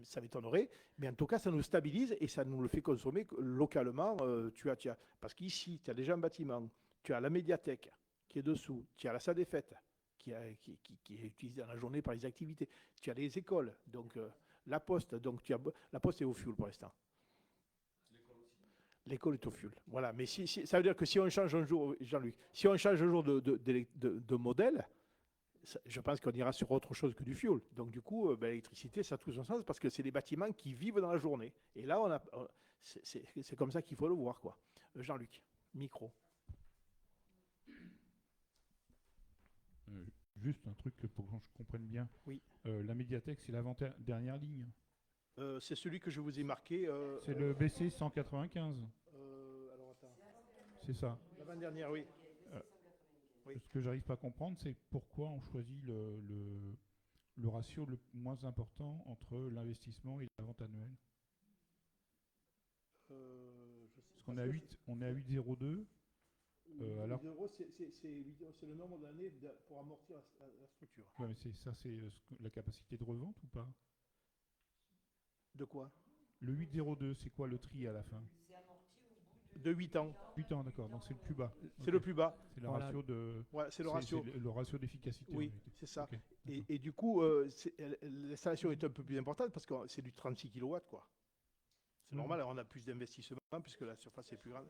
ça m'étonnerait, mais en tout cas ça nous stabilise et ça nous le fait consommer localement. Parce qu'ici, tu as déjà un bâtiment, tu as la médiathèque qui est dessous, tu as la salle des fêtes qui est utilisée dans la journée par les activités, tu as les écoles, donc la poste, la poste est au fioul pour l'instant. L'école est au fioul. Voilà, mais ça veut dire que si on change un jour, Jean-Luc, si on change un jour de modèle, je pense qu'on ira sur autre chose que du fioul. Donc du coup, l'électricité, ça a tout son sens parce que c'est des bâtiments qui vivent dans la journée. Et là, c'est comme ça qu'il faut le voir, quoi. Jean-Luc, micro. Juste un truc pour que je comprenne bien. Oui. La médiathèque, c'est l'avant-dernière ligne. C'est celui que je vous ai marqué. C'est le BC 195. Alors attends. C'est ça. L'avant-dernière, oui. Oui. Ce que j'arrive pas à comprendre, c'est pourquoi on choisit le ratio le moins important entre l'investissement et la vente annuelle. Parce qu'on est à 8,02. Alors, c'est le nombre d'années pour amortir la structure. Ouais, mais c'est la capacité de revente ou pas? De quoi? Le 8,02, c'est quoi le tri à la fin? De 8 ans. 8 ans, d'accord, donc c'est le plus bas. C'est le plus bas. C'est le Voilà. ratio de. Ouais, c'est le ratio. C'est le ratio d'efficacité. Oui, en réalité. c'est ça. Ok, Et du coup, l'installation est un peu plus importante parce que c'est du 36 kW, quoi. C'est normal, on a plus d'investissement puisque la surface est plus grande.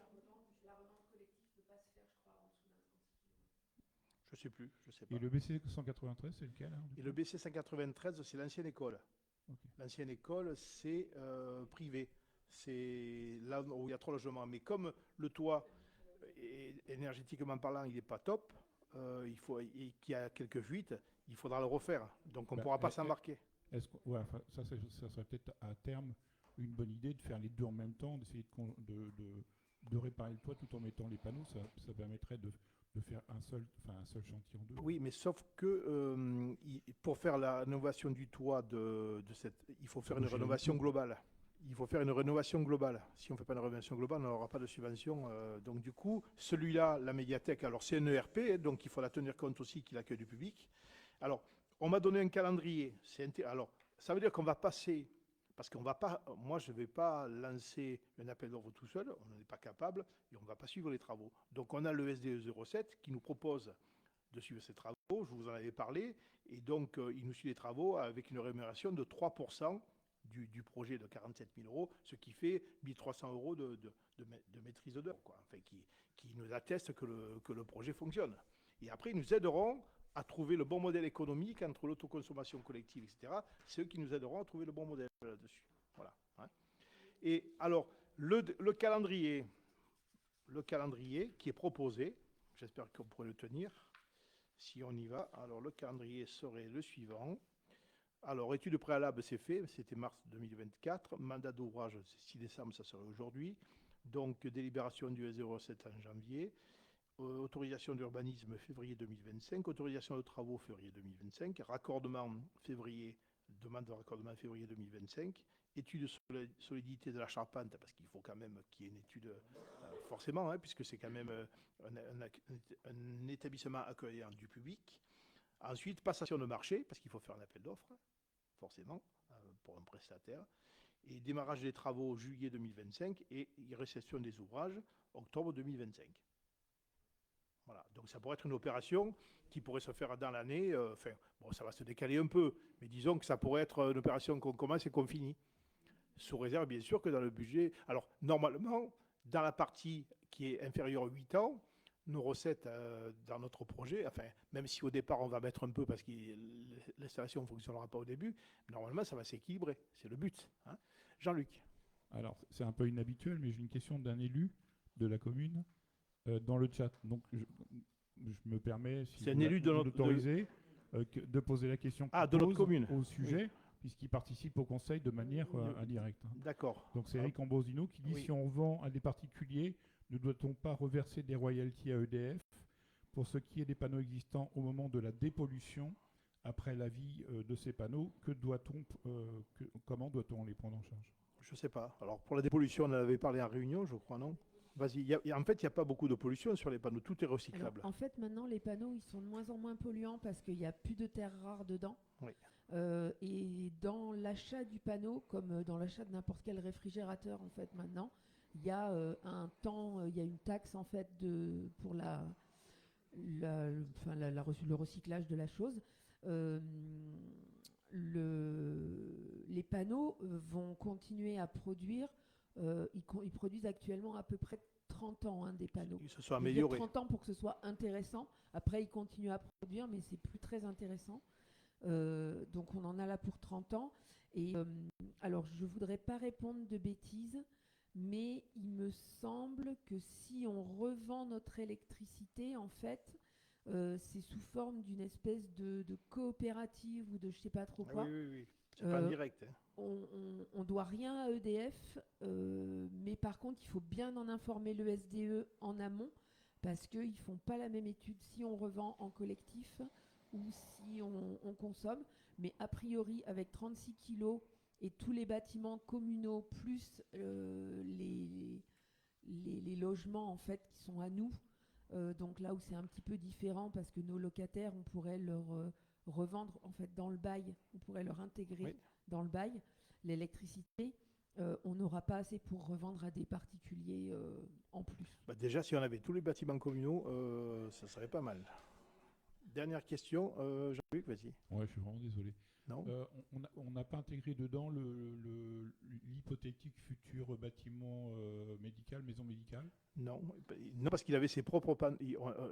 Je sais plus, je sais pas. Et le BC 193, c'est lequel hein, Et le BC 193, c'est l'ancienne école. Ok. L'ancienne école, c'est privé. C'est là où il y a trop de logements. Mais comme le toit, énergétiquement parlant, il n'est pas top, qu'il y a quelques fuites, il faudra le refaire. Donc on ne pourra pas s'embarquer. Ça serait peut-être à terme une bonne idée de faire les deux en même temps, d'essayer de réparer le toit tout en mettant les panneaux. Ça permettrait de faire un seul chantier en deux. Oui, mais sauf que pour faire la rénovation du toit il faut faire une rénovation globale. Il faut faire une rénovation globale. Si on ne fait pas une rénovation globale, on n'aura pas de subvention. Donc du coup, celui-là, la médiathèque, alors c'est un ERP, donc il faut la tenir compte aussi qu'il accueille du public. Alors, on m'a donné un calendrier. Alors, ça veut dire qu'on va passer, parce qu'on va pas, moi je ne vais pas lancer un appel d'offres tout seul, on n'en est pas capable, et on ne va pas suivre les travaux. Donc on a le SDE 07 qui nous propose de suivre ces travaux, je vous en avais parlé, et donc il nous suit les travaux avec une rémunération de 3% du projet de 47 000 euros, ce qui fait 1 300 euros de maîtrise d'œuvre, quoi. Enfin, qui nous atteste que le projet fonctionne. Et après, ils nous aideront à trouver le bon modèle économique entre l'autoconsommation collective, etc. C'est eux qui nous aideront à trouver le bon modèle là-dessus. Voilà. Hein. Et alors, le calendrier qui est proposé, j'espère qu'on pourrait le tenir, si on y va. Alors, le calendrier serait le suivant. Alors, étude préalable, c'est fait, c'était mars 2024. Mandat d'ouvrage, c'est 6 décembre, ça serait aujourd'hui. Donc, délibération du S07 en janvier. Autorisation d'urbanisme, février 2025. Autorisation de travaux, février 2025. Raccordement, demande de raccordement, février 2025. Étude sur la solidité de la charpente, parce qu'il faut quand même qu'il y ait une étude, forcément, hein, puisque c'est quand même un établissement accueillant du public. Ensuite, passation de marché, parce qu'il faut faire un appel d'offres, forcément, pour un prestataire. Et démarrage des travaux juillet 2025 et réception des ouvrages octobre 2025. Voilà, donc ça pourrait être une opération qui pourrait se faire dans l'année. Ça va se décaler un peu, mais disons que ça pourrait être une opération qu'on commence et qu'on finit. Sous réserve, bien sûr, que dans le budget. Alors, normalement, dans la partie qui est inférieure à 8 ans, nos recettes dans notre projet, même si au départ on va mettre un peu parce que l'installation ne fonctionnera pas au début, normalement ça va s'équilibrer, c'est le but. Hein. Jean-Luc. Alors c'est un peu inhabituel, mais j'ai une question d'un élu de la commune dans le chat. Donc je me permets, si c'est un élu de notre de poser la question de notre commune au sujet, puisqu'il participe au conseil de manière indirecte. Hein. D'accord. Donc c'est Eric Ambrosino qui dit si on vend à des particuliers ne doit-on pas reverser des royalties à EDF pour ce qui est des panneaux existants au moment de la dépollution après la vie de ces panneaux? Comment doit-on les prendre en charge? Je sais pas. Alors, pour la dépollution, on en avait parlé en réunion, je crois, non? Vas-y. En fait, il n'y a pas beaucoup de pollution sur les panneaux. Tout est Alors, recyclable. en fait, maintenant, les panneaux, ils sont de moins en moins polluants parce qu'il n'y a plus de terres rares dedans. Oui. Et dans l'achat du panneau, comme dans l'achat de n'importe quel réfrigérateur, en fait, maintenant, il y a il y a une taxe, en fait, pour le recyclage de la chose. Euh, les panneaux vont continuer à produire. Ils produisent actuellement à peu près 30 ans, hein, des panneaux. Ils se sont Je veux dire améliorés. 30 ans pour que ce soit intéressant. Après, ils continuent à produire, mais c'est plus très intéressant. Donc, on en a là pour 30 ans. Et alors, je ne voudrais pas répondre de bêtises, mais il me semble que si on revend notre électricité, en fait, c'est sous forme d'une espèce de coopérative ou de je sais pas trop Ah quoi. oui, oui, oui. C'est pas en direct. Hein. On doit rien à EDF, mais par contre, il faut bien en informer le SDE en amont parce qu'ils ne font pas la même étude si on revend en collectif ou si on consomme. Mais a priori, avec 36 kilos et tous les bâtiments communaux plus les logements en fait qui sont à nous, donc là où c'est un petit peu différent parce que nos locataires, on pourrait leur revendre en fait dans le bail, on pourrait leur intégrer Oui. dans le bail l'électricité. On n'aura pas assez pour revendre à des particuliers en plus. Bah, déjà, si on avait tous les bâtiments communaux, ça serait pas mal. Dernière question. Jean-Luc, vas-y. Ouais, je suis vraiment désolé. Non On n'a pas intégré dedans l'hypothétique futur bâtiment médical, maison médicale. Non. Non, parce qu'il avait ses propres panneaux.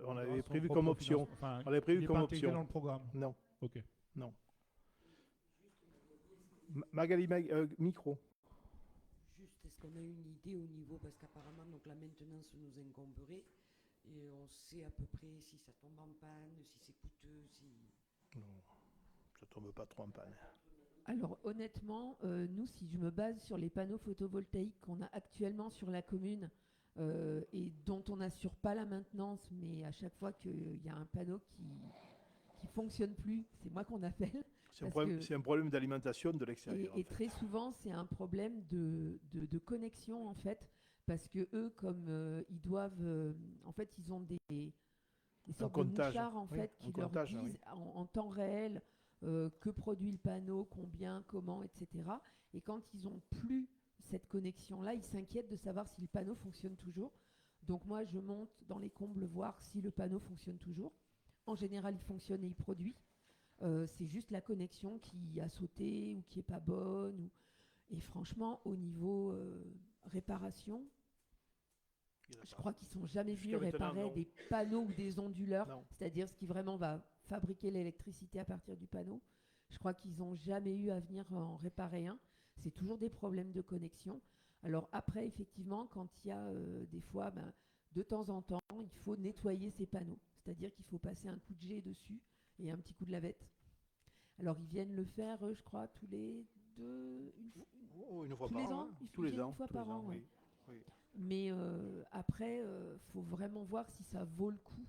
On avait Son prévu propre comme option. Enfin, On avait prévu il n'est comme pas intégré option. dans le programme. Non, Ok. non. Magali, micro. Juste, est-ce qu'on a une idée au niveau, parce qu'apparemment donc la maintenance nous incomberait, et on sait à peu près si ça tombe en panne, si c'est coûteux, si... Non, ça tombe pas trop en panne. Alors honnêtement, nous, si je me base sur les panneaux photovoltaïques qu'on a actuellement sur la commune et dont on n'assure pas la maintenance, mais à chaque fois qu'il y a un panneau qui fonctionne plus, c'est moi qu'on appelle. C'est un problème d'alimentation de l'extérieur. Et très souvent, c'est un problème de connexion en fait, parce que eux, comme ils doivent, en fait, ils ont des sortes de comptage, mouchards en oui, fait un qui leur comptage, disent oui. en temps réel que produit le panneau, combien, comment, etc. Et quand ils ont plus cette connexion-là, ils s'inquiètent de savoir si le panneau fonctionne toujours. Donc moi, je monte dans les combles voir si le panneau fonctionne toujours. En général, il fonctionne et il produit. C'est juste la connexion qui a sauté ou qui est pas bonne. Et franchement, au niveau réparation, je crois qu'ils sont jamais venus réparer des panneaux ou des onduleurs, c'est-à-dire ce qui vraiment va fabriquer l'électricité à partir du panneau. Je crois qu'ils n'ont jamais eu à venir en réparer un. C'est toujours des problèmes de connexion. Alors après, effectivement, quand il y a des fois, de temps en temps, il faut nettoyer ces panneaux. C'est-à-dire qu'il faut passer un coup de jet dessus et un petit coup de lavette. Alors ils viennent le faire, je crois, tous les une fois tous par les an. ans. Ils Tous les viennent ans. une fois par an. Oui. Ouais. Oui. Mais après, faut vraiment voir si ça vaut le coup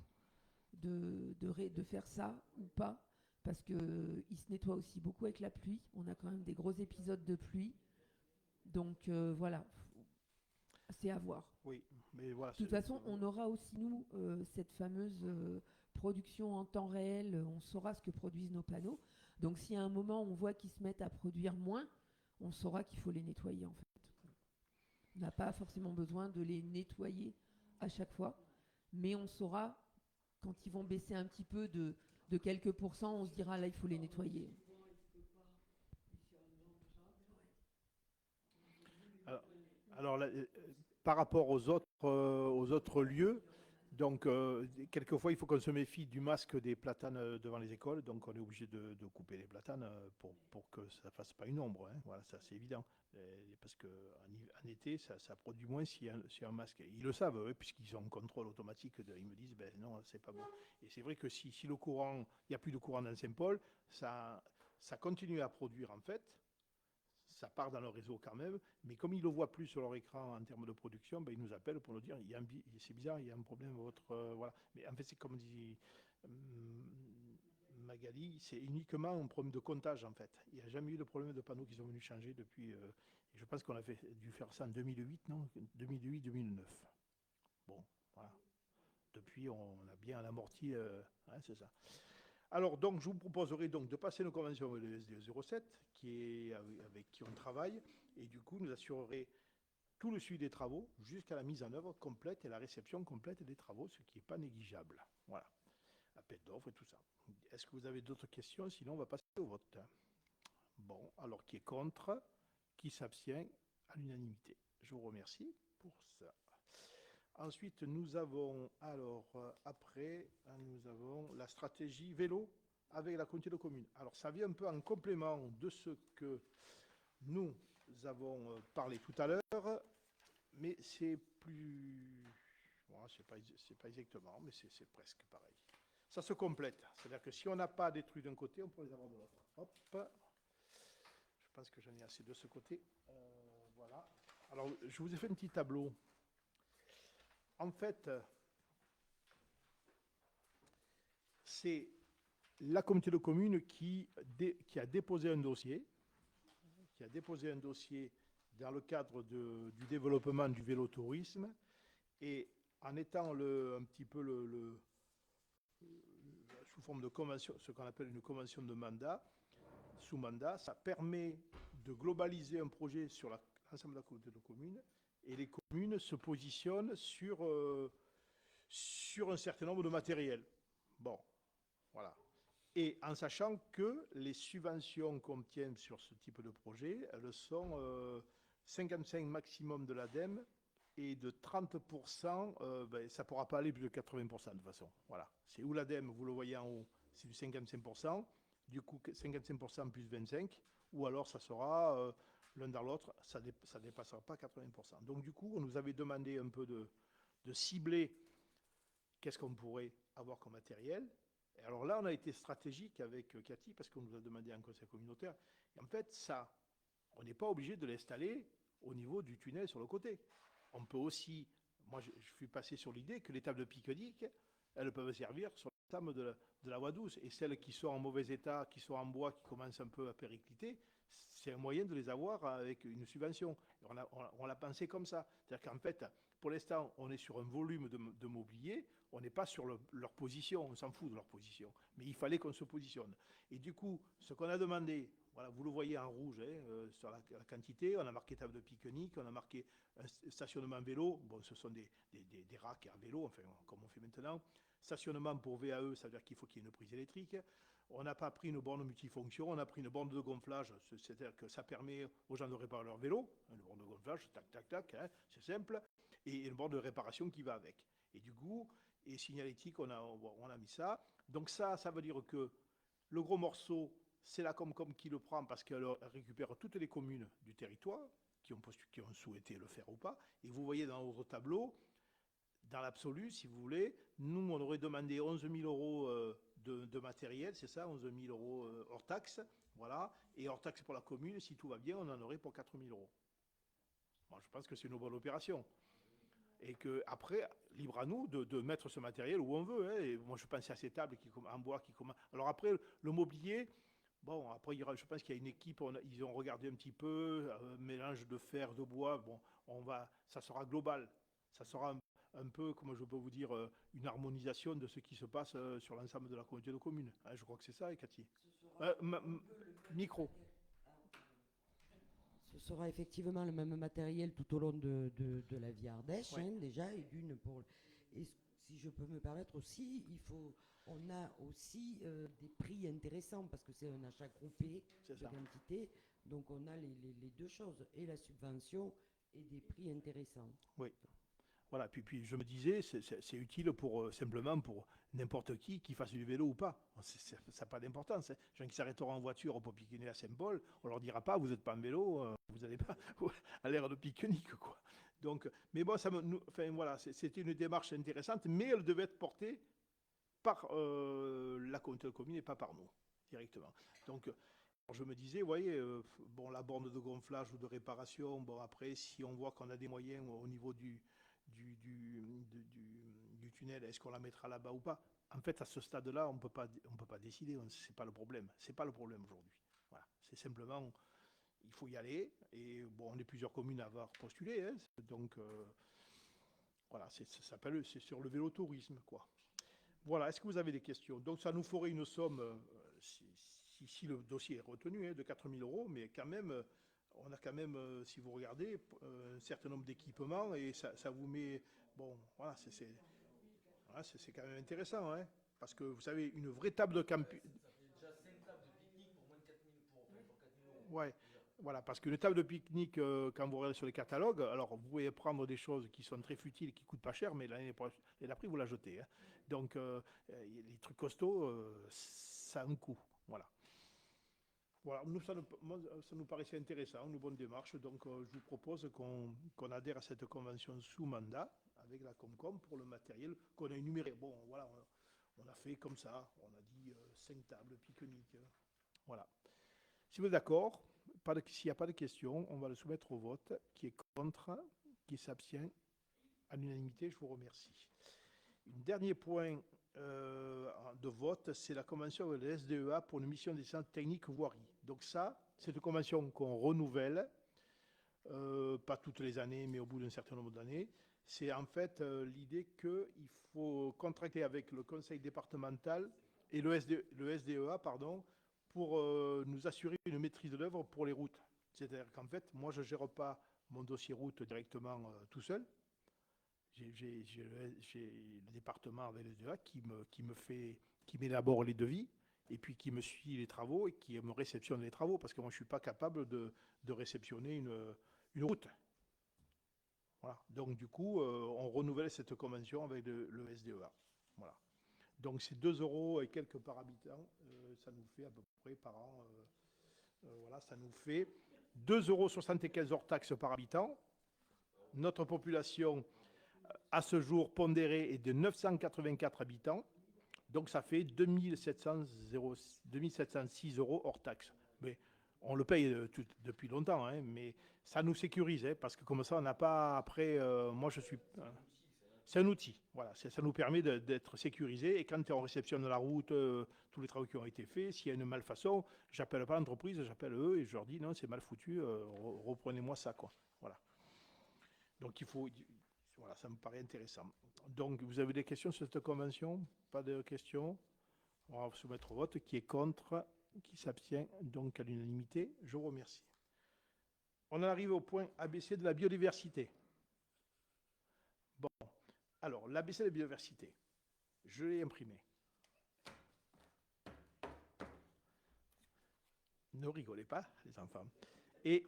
de faire ça ou pas, parce que il se nettoie aussi beaucoup avec la pluie. On a quand même des gros épisodes de pluie, donc voilà, c'est à voir. Oui, mais voilà. De toute façon, on aura aussi nous cette fameuse production en temps réel. On saura ce que produisent nos panneaux. Donc, si à un moment on voit qu'ils se mettent à produire moins, on saura qu'il faut les nettoyer en fait. On n'a pas forcément besoin de les nettoyer à chaque fois, mais on saura quand ils vont baisser un petit peu de quelques pourcents, on se dira là il faut les nettoyer. Alors là, par rapport aux autres lieux, donc quelquefois il faut qu'on se méfie du masque des platanes devant les écoles, donc on est obligé de couper les platanes pour que ça fasse pas une ombre, hein. Voilà, ça c'est évident. Parce qu'en été, ça produit moins s'il y a un masque. Et ils le savent, eux, puisqu'ils ont un contrôle automatique. Ils me disent, ben non, c'est pas bon. Et c'est vrai que si il n'y a plus de courant dans Saint-Paul, ça continue à produire en fait, ça part dans le réseau quand même, mais comme ils ne le voient plus sur leur écran en termes de production, ben, ils nous appellent pour nous dire c'est bizarre, il y a un problème, voilà. Mais en fait, c'est comme dit Magali, c'est uniquement un problème de comptage en fait. Il n'y a jamais eu de problème de panneaux qui sont venus changer depuis. Je pense qu'on a dû faire ça en 2008, non 2008-2009. Bon, voilà. Depuis, on a bien amorti, c'est ça. Alors, donc, je vous proposerai donc de passer nos conventions avec le SDE 07, avec qui on travaille, et du coup, nous assurerez tout le suivi des travaux jusqu'à la mise en œuvre complète et la réception complète des travaux, ce qui n'est pas négligeable. Voilà. Appel d'offres et tout ça. Est-ce que vous avez d'autres questions? Sinon, on va passer au vote. Bon, alors qui est contre? Qui s'abstient? À l'unanimité. Je vous remercie pour ça. Ensuite, nous avons, après, nous avons la stratégie vélo avec la communauté de communes. Alors, ça vient un peu en complément de ce que nous avons parlé tout à l'heure, mais c'est plus... Bon, c'est pas exactement, mais c'est presque pareil. Ça se complète. C'est-à-dire que si on n'a pas des trucs d'un côté, on peut les avoir de l'autre. Hop. Je pense que j'en ai assez de ce côté. Voilà. Alors, je vous ai fait un petit tableau. En fait, c'est la communauté de communes qui a déposé un dossier, dans le cadre du développement du vélotourisme, et en étant un petit peu sous forme de convention, ce qu'on appelle une convention de mandat, sous mandat, ça permet de globaliser un projet sur l'ensemble de la communauté de communes, et les communes se positionnent sur un certain nombre de matériels. Bon, voilà. Et en sachant que les subventions qu'on obtient sur ce type de projet, elles sont 55 maximum de l'ADEME et de 30%, ça ne pourra pas aller plus de 80% de toute façon. Voilà. C'est où l'ADEME, vous le voyez en haut, c'est du 55%, du coup 55% plus 25%, ou alors ça sera l'un dans l'autre, ça ne dépassera pas 80%. Donc du coup, on nous avait demandé un peu de cibler qu'est-ce qu'on pourrait avoir comme matériel. Et alors là, on a été stratégique avec Cathy, parce qu'on nous a demandé un conseil communautaire. Et en fait, ça, on n'est pas obligé de l'installer au niveau du tunnel sur le côté. On peut aussi, moi je suis passé sur l'idée que les tables de pique-nique, elles peuvent servir sur la table de la voie douce. Et celles qui sont en mauvais état, qui sont en bois, qui commencent un peu à péricliter, c'est un moyen de les avoir avec une subvention. On l'a pensé comme ça. C'est-à-dire qu'en fait, pour l'instant, on est sur un volume de mobilier, on n'est pas sur leur position, on s'en fout de leur position. Mais il fallait qu'on se positionne. Et du coup, ce qu'on a demandé, voilà, vous le voyez en rouge sur la quantité, on a marqué table de pique-nique, on a marqué stationnement vélo, bon, ce sont des racks à vélo, enfin, comme on fait maintenant. Stationnement pour VAE, ça veut dire qu'il faut qu'il y ait une prise électrique. On n'a pas pris une borne multifonction, on a pris une borne de gonflage, c'est-à-dire que ça permet aux gens de réparer leur vélo, une borne de gonflage, tac, tac, tac, c'est simple, et une borne de réparation qui va avec. Et du coup, et signalétique, on a mis ça. Donc ça veut dire que le gros morceau, c'est la Comcom qui le prend parce qu'elle récupère toutes les communes du territoire qui ont souhaité le faire ou pas. Et vous voyez dans votre tableau, dans l'absolu, si vous voulez, nous, on aurait demandé 11 000 euros de matériel, c'est ça, 11 000 euros hors taxe, voilà. Et hors taxe pour la commune, si tout va bien, on en aurait pour 4 000 euros. Moi, je pense que c'est une bonne opération. Et qu'après, libre à nous de mettre ce matériel où on veut. Hein. Et moi, je pense à ces tables en bois qui commencent. Alors après, le mobilier, bon, après, je pense qu'il y a une équipe, ils ont regardé un petit peu, mélange de fer, de bois, bon, ça sera global. Ça sera un peu, comment je peux vous dire, une harmonisation de ce qui se passe sur l'ensemble de la communauté de communes. Hein, je crois que c'est ça, Cathy. Micro. Ce sera effectivement le même matériel tout au long de la vie Ardèche, ouais. Déjà, et si je peux me permettre aussi, on a aussi des prix intéressants, parce que c'est un achat groupé de quantité, donc on a les deux choses, et la subvention et des prix intéressants. Oui. Voilà, puis je me disais, c'est utile simplement pour n'importe qui fasse du vélo ou pas. Ça n'a pas d'importance. Hein. Les gens qui s'arrêteront en voiture pour pique-niquer à Saint-Paul, on leur dira pas, vous n'êtes pas en vélo, vous n'allez pas à l'aire de pique-nique, quoi. Donc, mais bon, voilà, c'était une démarche intéressante, mais elle devait être portée par la communauté de communes et pas par nous, directement. Donc, je me disais, vous voyez, bon, la borne de gonflage ou de réparation, bon, après, si on voit qu'on a des moyens au niveau du tunnel, est-ce qu'on la mettra là-bas ou pas? En fait, à ce stade-là, on peut pas décider, c'est pas le problème. C'est pas le problème aujourd'hui. Voilà. C'est simplement, il faut y aller, et bon, on est plusieurs communes à avoir postulé, hein, donc, voilà, c'est sur le vélotourisme, quoi. Voilà, est-ce que vous avez des questions? Donc, ça nous ferait une somme, si le dossier est retenu, hein, de 4 000 €, mais quand même, on a quand même, si vous regardez, un certain nombre d'équipements, et ça vous met... Bon, voilà, voilà, c'est quand même intéressant, hein, parce que vous savez, une vraie table de camping... Ça fait déjà 5 tables de pique-nique pour moins de 4 000, pour 4 000 €. Ouais, voilà, parce qu'une table de pique-nique, quand vous regardez sur les catalogues, alors vous pouvez prendre des choses qui sont très futiles, qui coûtent pas cher, mais l'année d'après, vous la jetez, hein. Donc, les trucs costauds, ça a un coût. Voilà. Voilà, nous, ça nous paraissait intéressant, une bonne démarche. Donc, je vous propose qu'on adhère à cette convention sous mandat avec la Comcom pour le matériel qu'on a énuméré. Bon, voilà, on a fait comme ça. On a dit 5 tables, pique-nique. Voilà. Si vous êtes d'accord, s'il n'y a pas de questions, on va le soumettre au vote. Qui est contre, qui s'abstient, à l'unanimité, je vous remercie. Un dernier point de vote, c'est la convention avec le SDEA pour une mission d'assistance technique voirie. Donc ça, c'est une convention qu'on renouvelle, pas toutes les années, mais au bout d'un certain nombre d'années. C'est en fait l'idée qu'il faut contracter avec le conseil départemental et le SDEA, pardon, pour nous assurer une maîtrise de l'œuvre pour les routes. C'est-à-dire qu'en fait, moi, je ne gère pas mon dossier route directement tout seul. J'ai le département avec le SDEA qui m'élabore les devis et puis qui me suit les travaux et qui me réceptionne les travaux, parce que moi je ne suis pas capable de réceptionner une route. Voilà. Donc du coup, on renouvelle cette convention avec le SDEA. Voilà. Donc c'est 2 € et quelques par habitant, ça nous fait à peu près par an, voilà, ça nous fait 2,75 € hors taxe par habitant. Notre population à ce jour pondéré est de 984 habitants, donc ça fait 2706 € hors taxe. Mais on le paye depuis longtemps, hein, mais ça nous sécurise, hein, parce que comme ça, on n'a pas après... moi, je suis... c'est un outil, voilà, ça nous permet d'être sécurisé, et quand on réceptionne la route, tous les travaux qui ont été faits, s'il y a une malfaçon, j'appelle pas l'entreprise, j'appelle eux, et je leur dis, non, c'est mal foutu, reprenez-moi ça, quoi. Voilà. Donc il faut... Voilà, ça me paraît intéressant. Donc, vous avez des questions sur cette convention? Pas de questions? On va soumettre au vote. Qui est contre? Qui s'abstient? Donc, à l'unanimité, je vous remercie. On en arrive au point ABC de la biodiversité. Bon, alors, l'ABC de la biodiversité, je l'ai imprimé. Ne rigolez pas, les enfants. Et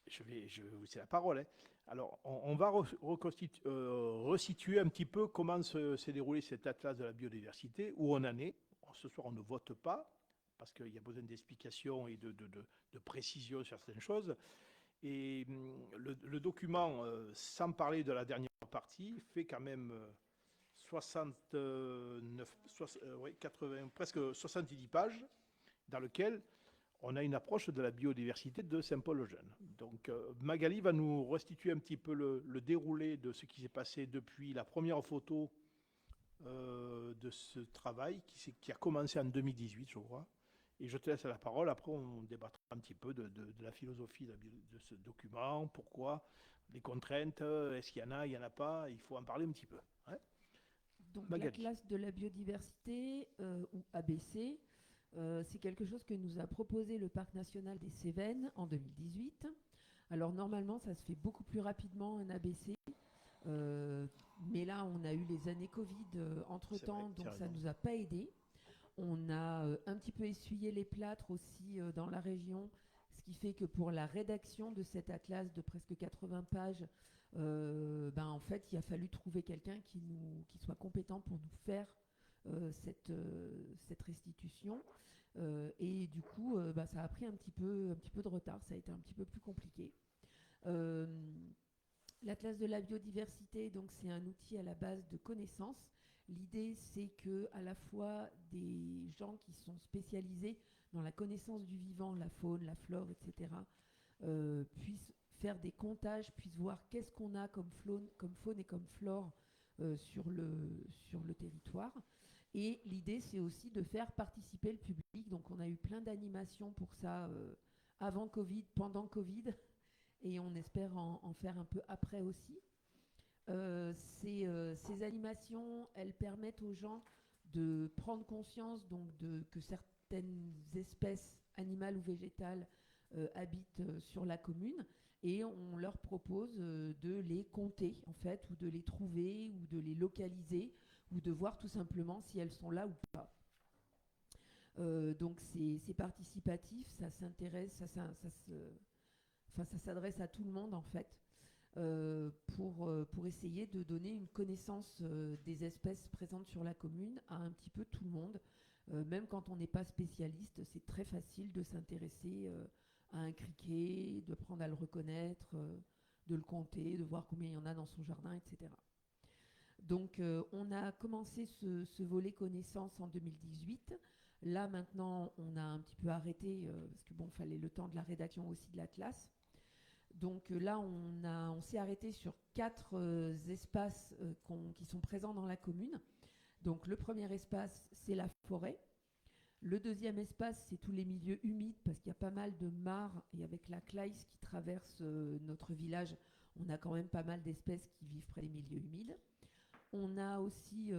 je vais vous laisser la parole, hein. Alors, on va resituer un petit peu comment s'est déroulé cet atlas de la biodiversité, où on en est. Ce soir, on ne vote pas, parce qu'il y a besoin d'explications et de précision sur certaines choses. Et le document, sans parler de la dernière partie, fait quand même presque 70 pages, dans lequel on a une approche de la biodiversité de Saint-Paul-le-Jeune. Donc Magali va nous restituer un petit peu le déroulé de ce qui s'est passé depuis la première photo de ce travail qui a commencé en 2018, je crois. Et je te laisse la parole. Après, on débattra un petit peu de la philosophie de ce document, pourquoi, les contraintes, est-ce qu'il y en a, il n'y en a pas, il faut en parler un petit peu. Hein. Donc l'Atlas de la biodiversité, ou ABC, c'est quelque chose que nous a proposé le Parc national des Cévennes en 2018. Alors normalement, ça se fait beaucoup plus rapidement, un ABC. Mais là, on a eu les années Covid entre-temps, donc ça ne nous a pas aidés. On a un petit peu essuyé les plâtres aussi dans la région, ce qui fait que pour la rédaction de cet atlas de presque 80 pages, en fait, il a fallu trouver quelqu'un qui soit compétent pour nous faire cette restitution. Et du coup, ça a pris un petit peu de retard, ça a été un petit peu plus compliqué. L'Atlas de la biodiversité, donc, c'est un outil à la base de connaissances L'idée, c'est que à la fois des gens qui sont spécialisés dans la connaissance du vivant, la faune, la flore, etc., puissent faire des comptages, puissent voir qu'est-ce qu'on a comme faune et comme flore sur le territoire. Et l'idée, c'est aussi de faire participer le public. Donc, on a eu plein d'animations pour ça avant Covid, pendant Covid, et on espère en faire un peu après aussi. Ces animations, elles permettent aux gens de prendre conscience donc que certaines espèces animales ou végétales habitent sur la commune, et on leur propose de les compter en fait, ou de les trouver, ou de les localiser, ou de voir tout simplement si elles sont là ou pas. Donc c'est participatif, ça s'intéresse, ça s'adresse à tout le monde en fait, pour essayer de donner une connaissance des espèces présentes sur la commune à un petit peu tout le monde. Même quand on n'est pas spécialiste, c'est très facile de s'intéresser à un criquet, de prendre à le reconnaître, de le compter, de voir combien il y en a dans son jardin, etc. Donc on a commencé ce volet connaissance en 2018. Là maintenant, on a un petit peu arrêté parce que bon, fallait le temps de la rédaction aussi de l'atlas. Donc là, on s'est arrêté sur 4 espaces qui sont présents dans la commune. Donc le premier espace, c'est la forêt. Le deuxième espace, c'est tous les milieux humides, parce qu'il y a pas mal de mares, et avec la Claise qui traverse notre village, on a quand même pas mal d'espèces qui vivent près des milieux humides. On a aussi,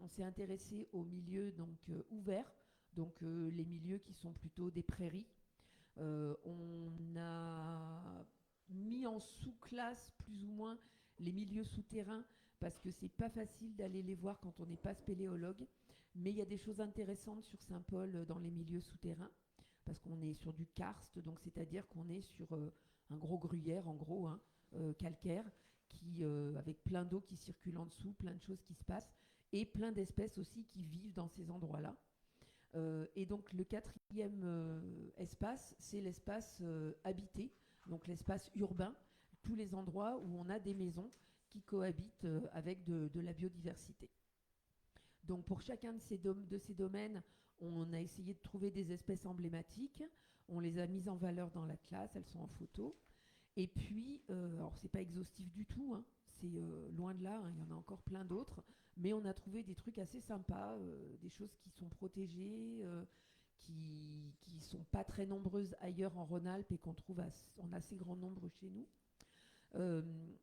on s'est intéressé aux milieux donc ouverts, donc les milieux qui sont plutôt des prairies. On a mis en sous-classe plus ou moins les milieux souterrains, parce que c'est pas facile d'aller les voir quand on n'est pas spéléologue, mais il y a des choses intéressantes sur Saint-Paul dans les milieux souterrains, parce qu'on est sur du karst, donc c'est-à-dire qu'on est sur un gros gruyère en gros, hein, calcaire, avec plein d'eau qui circule en dessous, plein de choses qui se passent, et plein d'espèces aussi qui vivent dans ces endroits-là. Et donc le quatrième espace, c'est l'espace habité, donc l'espace urbain, tous les endroits où on a des maisons qui cohabitent avec de la biodiversité. Donc pour chacun de ces domaines, on a essayé de trouver des espèces emblématiques, on les a mises en valeur dans la classe, elles sont en photo. Et puis, alors c'est pas exhaustif du tout, hein, c'est loin de là, hein, il y en a encore plein d'autres, mais on a trouvé des trucs assez sympas, des choses qui sont protégées, qui sont pas très nombreuses ailleurs en Rhône-Alpes et qu'on trouve en assez grand nombre chez nous.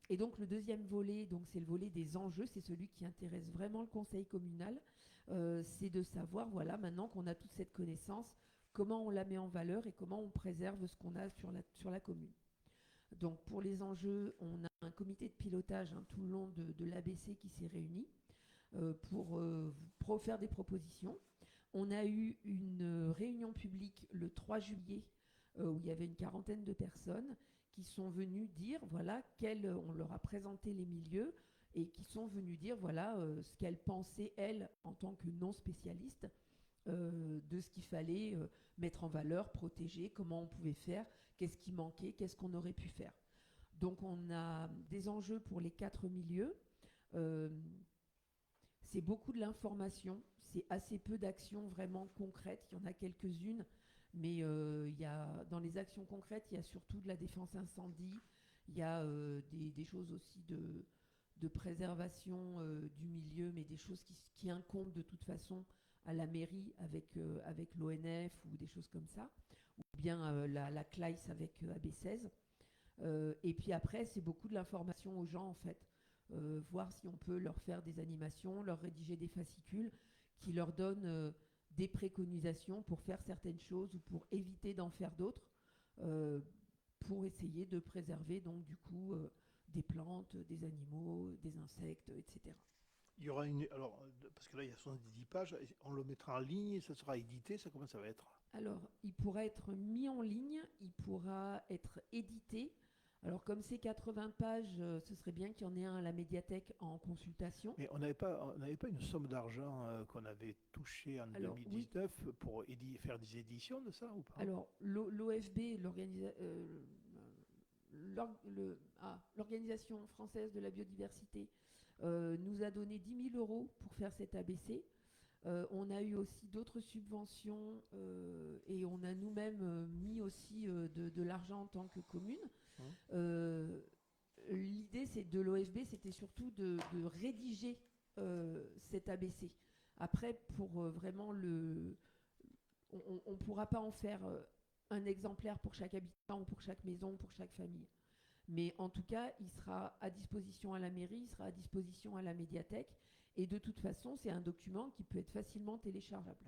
Et donc le deuxième volet, donc c'est le volet des enjeux, c'est celui qui intéresse vraiment le conseil communal, c'est de savoir, voilà, maintenant qu'on a toute cette connaissance, comment on la met en valeur et comment on préserve ce qu'on a sur la commune. Donc pour les enjeux, on a un comité de pilotage tout le long de l'ABC qui s'est réuni pour faire des propositions. On a eu une réunion publique le 3 juillet où il y avait une 40aine de personnes qui sont venues dire, voilà, on leur a présenté les milieux et qui sont venues dire, voilà, ce qu'elles pensaient, elles, en tant que non spécialistes, de ce qu'il fallait mettre en valeur, protéger, comment on pouvait faire, qu'est-ce qui manquait, qu'est-ce qu'on aurait pu faire. Donc on a des enjeux pour les 4 milieux. C'est beaucoup de l'information, c'est assez peu d'actions vraiment concrètes. Il y en a quelques-unes, mais dans les actions concrètes, il y a surtout de la défense incendie, il y a des choses aussi de préservation du milieu, mais des choses qui incombent de toute façon à la mairie avec l'ONF ou des choses comme ça, ou bien la CLAIS avec AB16. Et puis après, c'est beaucoup de l'information aux gens en fait. Voir si on peut leur faire des animations, leur rédiger des fascicules qui leur donnent des préconisations pour faire certaines choses ou pour éviter d'en faire d'autres, pour essayer de préserver donc du coup des plantes, des animaux, des insectes, etc. Il y aura alors, parce que là il y a 70 pages, on le mettra en ligne, ça sera édité, ça comment ça va être? Alors, il pourra être mis en ligne, il pourra être édité. Alors, comme c'est 80 pages, ce serait bien qu'il y en ait un à la médiathèque en consultation. Mais on n'avait pas une somme d'argent qu'on avait touchée en 2019 oui. Pour faire des éditions de ça ou pas? Alors, l'OFB, l'Organisation française de la biodiversité, nous a donné 10 000 euros pour faire cet ABC. On a eu aussi d'autres subventions et on a nous-mêmes mis aussi de l'argent en tant que commune. L'idée de l'OFB, c'était surtout de rédiger cet ABC. Après, pour vraiment on ne pourra pas en faire un exemplaire pour chaque habitant ou pour chaque maison ou pour chaque famille. Mais en tout cas, il sera à disposition à la mairie, il sera à disposition à la médiathèque. Et de toute façon, c'est un document qui peut être facilement téléchargeable.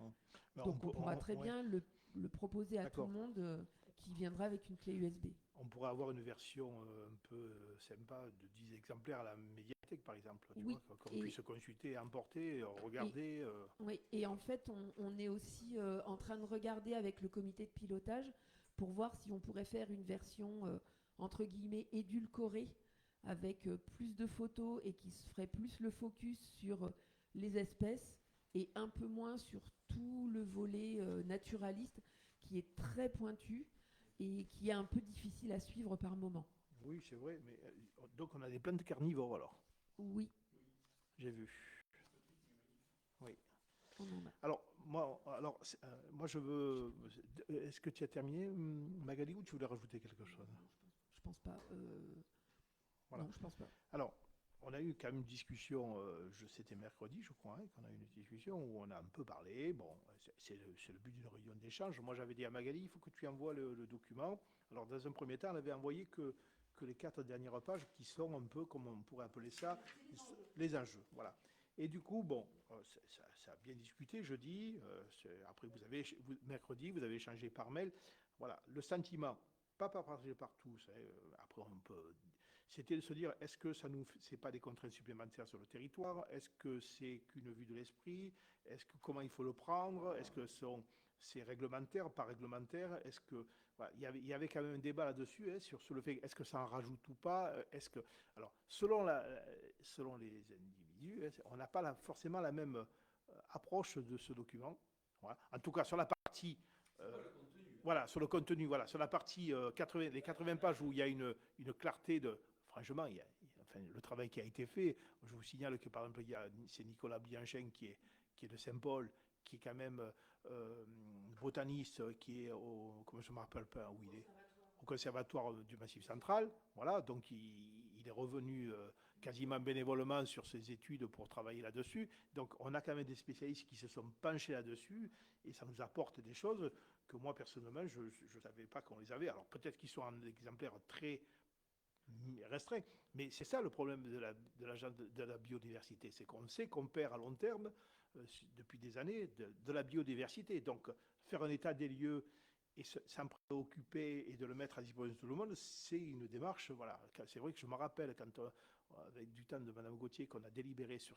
Donc on pourra très bien le proposer à tout le monde qui viendra avec une clé USB. On pourrait avoir une version un peu sympa de 10 exemplaires à la médiathèque, par exemple, tu vois, qu'on puisse consulter, emporter, regarder. Oui, et en fait, on est aussi en train de regarder avec le comité de pilotage pour voir si on pourrait faire une version, entre guillemets, édulcorée, avec plus de photos et qui se ferait plus le focus sur les espèces et un peu moins sur tout le volet naturaliste qui est très pointu et qui est un peu difficile à suivre par moment. Oui, c'est vrai, mais donc on a des plantes carnivores alors. Oui. J'ai vu. Oui. On en a. Alors, moi je veux... Est-ce que tu as terminé, Magali, ou tu voulais rajouter quelque chose? Je pense pas. Voilà. Non, je pense pas. Alors, on a eu quand même une discussion, c'était mercredi, je crois, qu'on a eu une discussion où on a un peu parlé. Bon, c'est le but d'une réunion d'échange. Moi, j'avais dit à Magali, il faut que tu envoies le document. Alors, dans un premier temps, on n'avait envoyé que les 4 dernières pages qui sont un peu, comme on pourrait appeler ça, les enjeux. Voilà. Et du coup, bon, ça a bien discuté jeudi. Après, mercredi, vous avez échangé par mail. Voilà, le sentiment, pas partagé par tous. Après, on peut... C'était de se dire, est-ce que c'est pas des contraintes supplémentaires sur le territoire? Est-ce que c'est qu'une vue de l'esprit? Comment il faut le prendre? Est-ce que c'est réglementaire, pas réglementaire? Est-ce que voilà, il y avait quand même un débat là-dessus sur le fait est-ce que ça en rajoute ou pas? Alors selon les individus, on n'a pas forcément la même approche de ce document. Voilà. En tout cas sur la partie voilà, sur le contenu, voilà, sur la partie les 80 pages où il y a une clarté de... Franchement, le travail qui a été fait, je vous signale que par exemple, c'est Nicolas Bianchin qui est de Saint-Paul, qui est quand même botaniste, qui est comment je ne me rappelle pas où il est, au conservatoire du Massif central. Voilà, donc il est revenu quasiment bénévolement sur ses études pour travailler là-dessus. Donc on a quand même des spécialistes qui se sont penchés là-dessus et ça nous apporte des choses que moi personnellement je ne savais pas qu'on les avait. Alors peut-être qu'ils sont en exemplaires très restreint. Mais c'est ça le problème de la biodiversité, c'est qu'on sait qu'on perd à long terme, depuis des années, de la biodiversité. Donc faire un état des lieux et s'en préoccuper et de le mettre à disposition de tout le monde, c'est une démarche. Voilà. C'est vrai que je me rappelle quand, avec du temps de Mme Gauthier, qu'on a délibéré sur...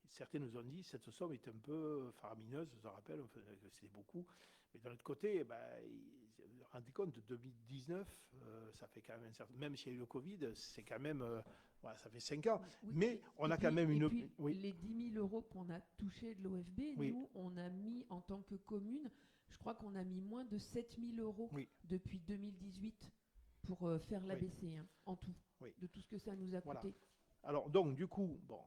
Certains nous ont dit cette somme est un peu faramineuse, je me rappelle, c'était beaucoup. Mais d'un autre côté, rendez compte, de 2019, ça fait quand même un certain... Même s'il y a eu le Covid, c'est quand même... voilà, ça fait 5 ans. Oui, mais on a quand même une... Puis, les 10 000 euros qu'on a touchés de l'OFB, nous, on a mis, en tant que commune, je crois qu'on a mis moins de 7 000 euros depuis 2018 pour faire l'ABC, en tout, de tout ce que ça nous a coûté. Voilà. Alors, donc, du coup, bon,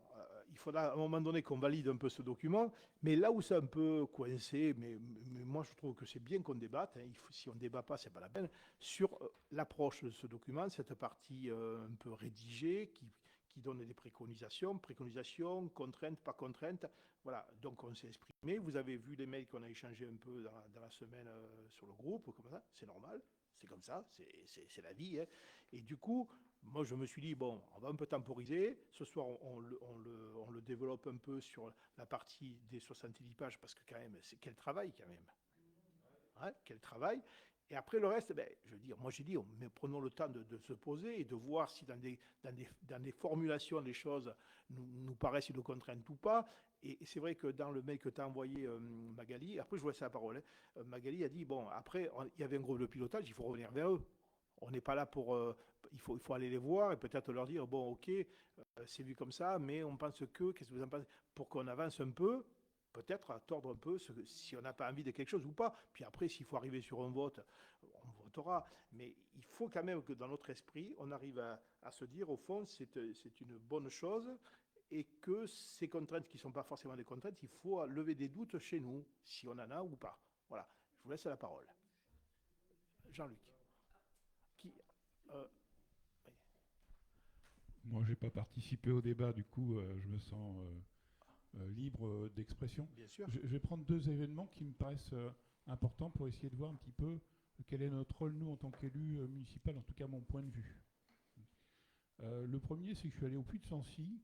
il faudra à un moment donné qu'on valide un peu ce document, mais là où c'est un peu coincé, mais moi je trouve que c'est bien qu'on débatte, si on ne débat pas, c'est pas la peine, sur l'approche de ce document, cette partie un peu rédigée, qui donne des préconisations, contraintes, pas contraintes. Voilà, donc on s'est exprimé. Vous avez vu les mails qu'on a échangés un peu dans la semaine sur le groupe, comme ça, c'est normal. C'est comme ça, c'est la vie. Et du coup, moi, je me suis dit, bon, on va un peu temporiser. Ce soir, on le développe un peu sur la partie des 70 pages, parce que quand même, c'est quel travail, quand même. Hein, quel travail. Et après, le reste, je veux dire, moi, j'ai dit, prenons le temps de se poser et de voir si dans des formulations, les choses nous paraissent de contrainte ou pas. Et c'est vrai que dans le mail que tu as envoyé, Magali, après, je vous laisse la parole, Magali a dit, bon, après, il y avait un groupe de pilotage, il faut revenir vers eux. On n'est pas là pour... il faut aller les voir et peut-être leur dire, bon, ok, c'est vu comme ça, mais on pense que, qu'est-ce que vous en pensez? Pour qu'on avance un peu, peut-être à tordre un peu, si on n'a pas envie de quelque chose ou pas. Puis après, s'il faut arriver sur un vote, on votera. Mais il faut quand même que dans notre esprit, on arrive à se dire, au fond, c'est une bonne chose. et que ces contraintes qui ne sont pas forcément des contraintes, il faut lever des doutes chez nous, si on en a ou pas. Voilà, je vous laisse la parole. Jean-Luc. Qui, oui. Moi, j'ai pas participé au débat, du coup, je me sens libre d'expression. Bien sûr. Je vais prendre deux événements qui me paraissent importants pour essayer de voir un petit peu quel est notre rôle, nous, en tant qu'élus municipaux, en tout cas mon point de vue. Le premier, c'est que je suis allé au Puy de Sancy,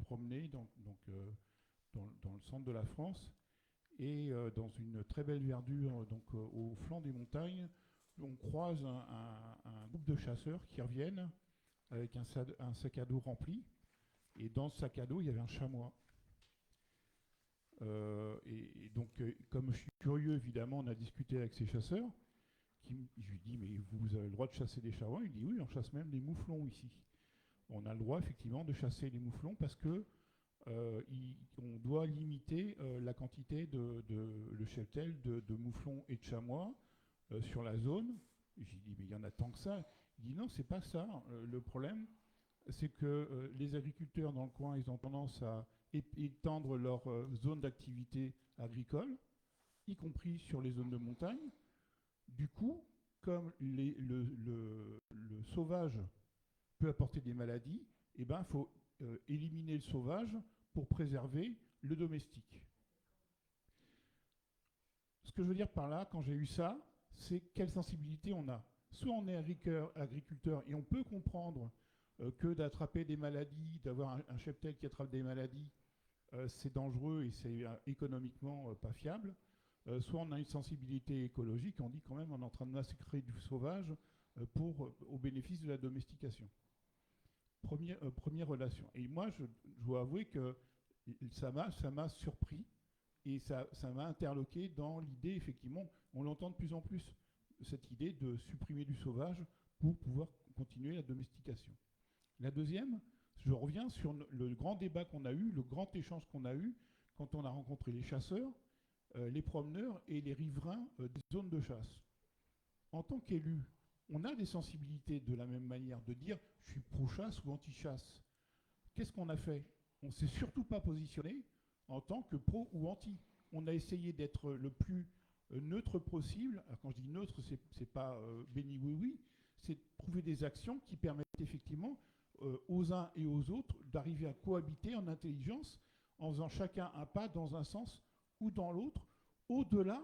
promener dans le centre de la France, et dans une très belle verdure, au flanc des montagnes, on croise un groupe de chasseurs qui reviennent avec un sac à dos rempli, et dans ce sac à dos, il y avait un chamois. Et donc, comme je suis curieux, évidemment, on a discuté avec ces chasseurs. Je lui dis, mais vous avez le droit de chasser des chamois? Il dit, oui, on chasse même des mouflons ici. On a le droit, effectivement, de chasser les mouflons parce que on doit limiter la quantité le cheptel de mouflons et de chamois sur la zone. J'ai dit, mais il y en a tant que ça. Il dit, non, c'est pas ça. Le problème, c'est que les agriculteurs dans le coin, ils ont tendance à étendre leur zone d'activité agricole, y compris sur les zones de montagne. Du coup, comme le sauvage peut apporter des maladies, eh ben, il faut éliminer le sauvage pour préserver le domestique. Ce que je veux dire par là, quand j'ai eu ça, c'est quelle sensibilité on a. Soit on est agriculteur et on peut comprendre que d'attraper des maladies, d'avoir un cheptel qui attrape des maladies, c'est dangereux et c'est économiquement pas fiable. Soit on a une sensibilité écologique, on dit quand même on est en train de massacrer du sauvage au bénéfice de la domestication. Première relation. Et moi, je dois avouer que ça m'a surpris et ça m'a interloqué dans l'idée, effectivement, on l'entend de plus en plus, cette idée de supprimer du sauvage pour pouvoir continuer la domestication. La deuxième, je reviens sur le grand débat qu'on a eu, le grand échange qu'on a eu quand on a rencontré les chasseurs, les promeneurs et les riverains des zones de chasse. En tant qu'élu, on a des sensibilités de la même manière de dire je suis pro-chasse ou anti-chasse. Qu'est-ce qu'on a fait? On ne s'est surtout pas positionné en tant que pro ou anti. On a essayé d'être le plus neutre possible. Alors quand je dis neutre, c'est pas béni oui, c'est de trouver des actions qui permettent effectivement aux uns et aux autres d'arriver à cohabiter en intelligence en faisant chacun un pas dans un sens ou dans l'autre, au-delà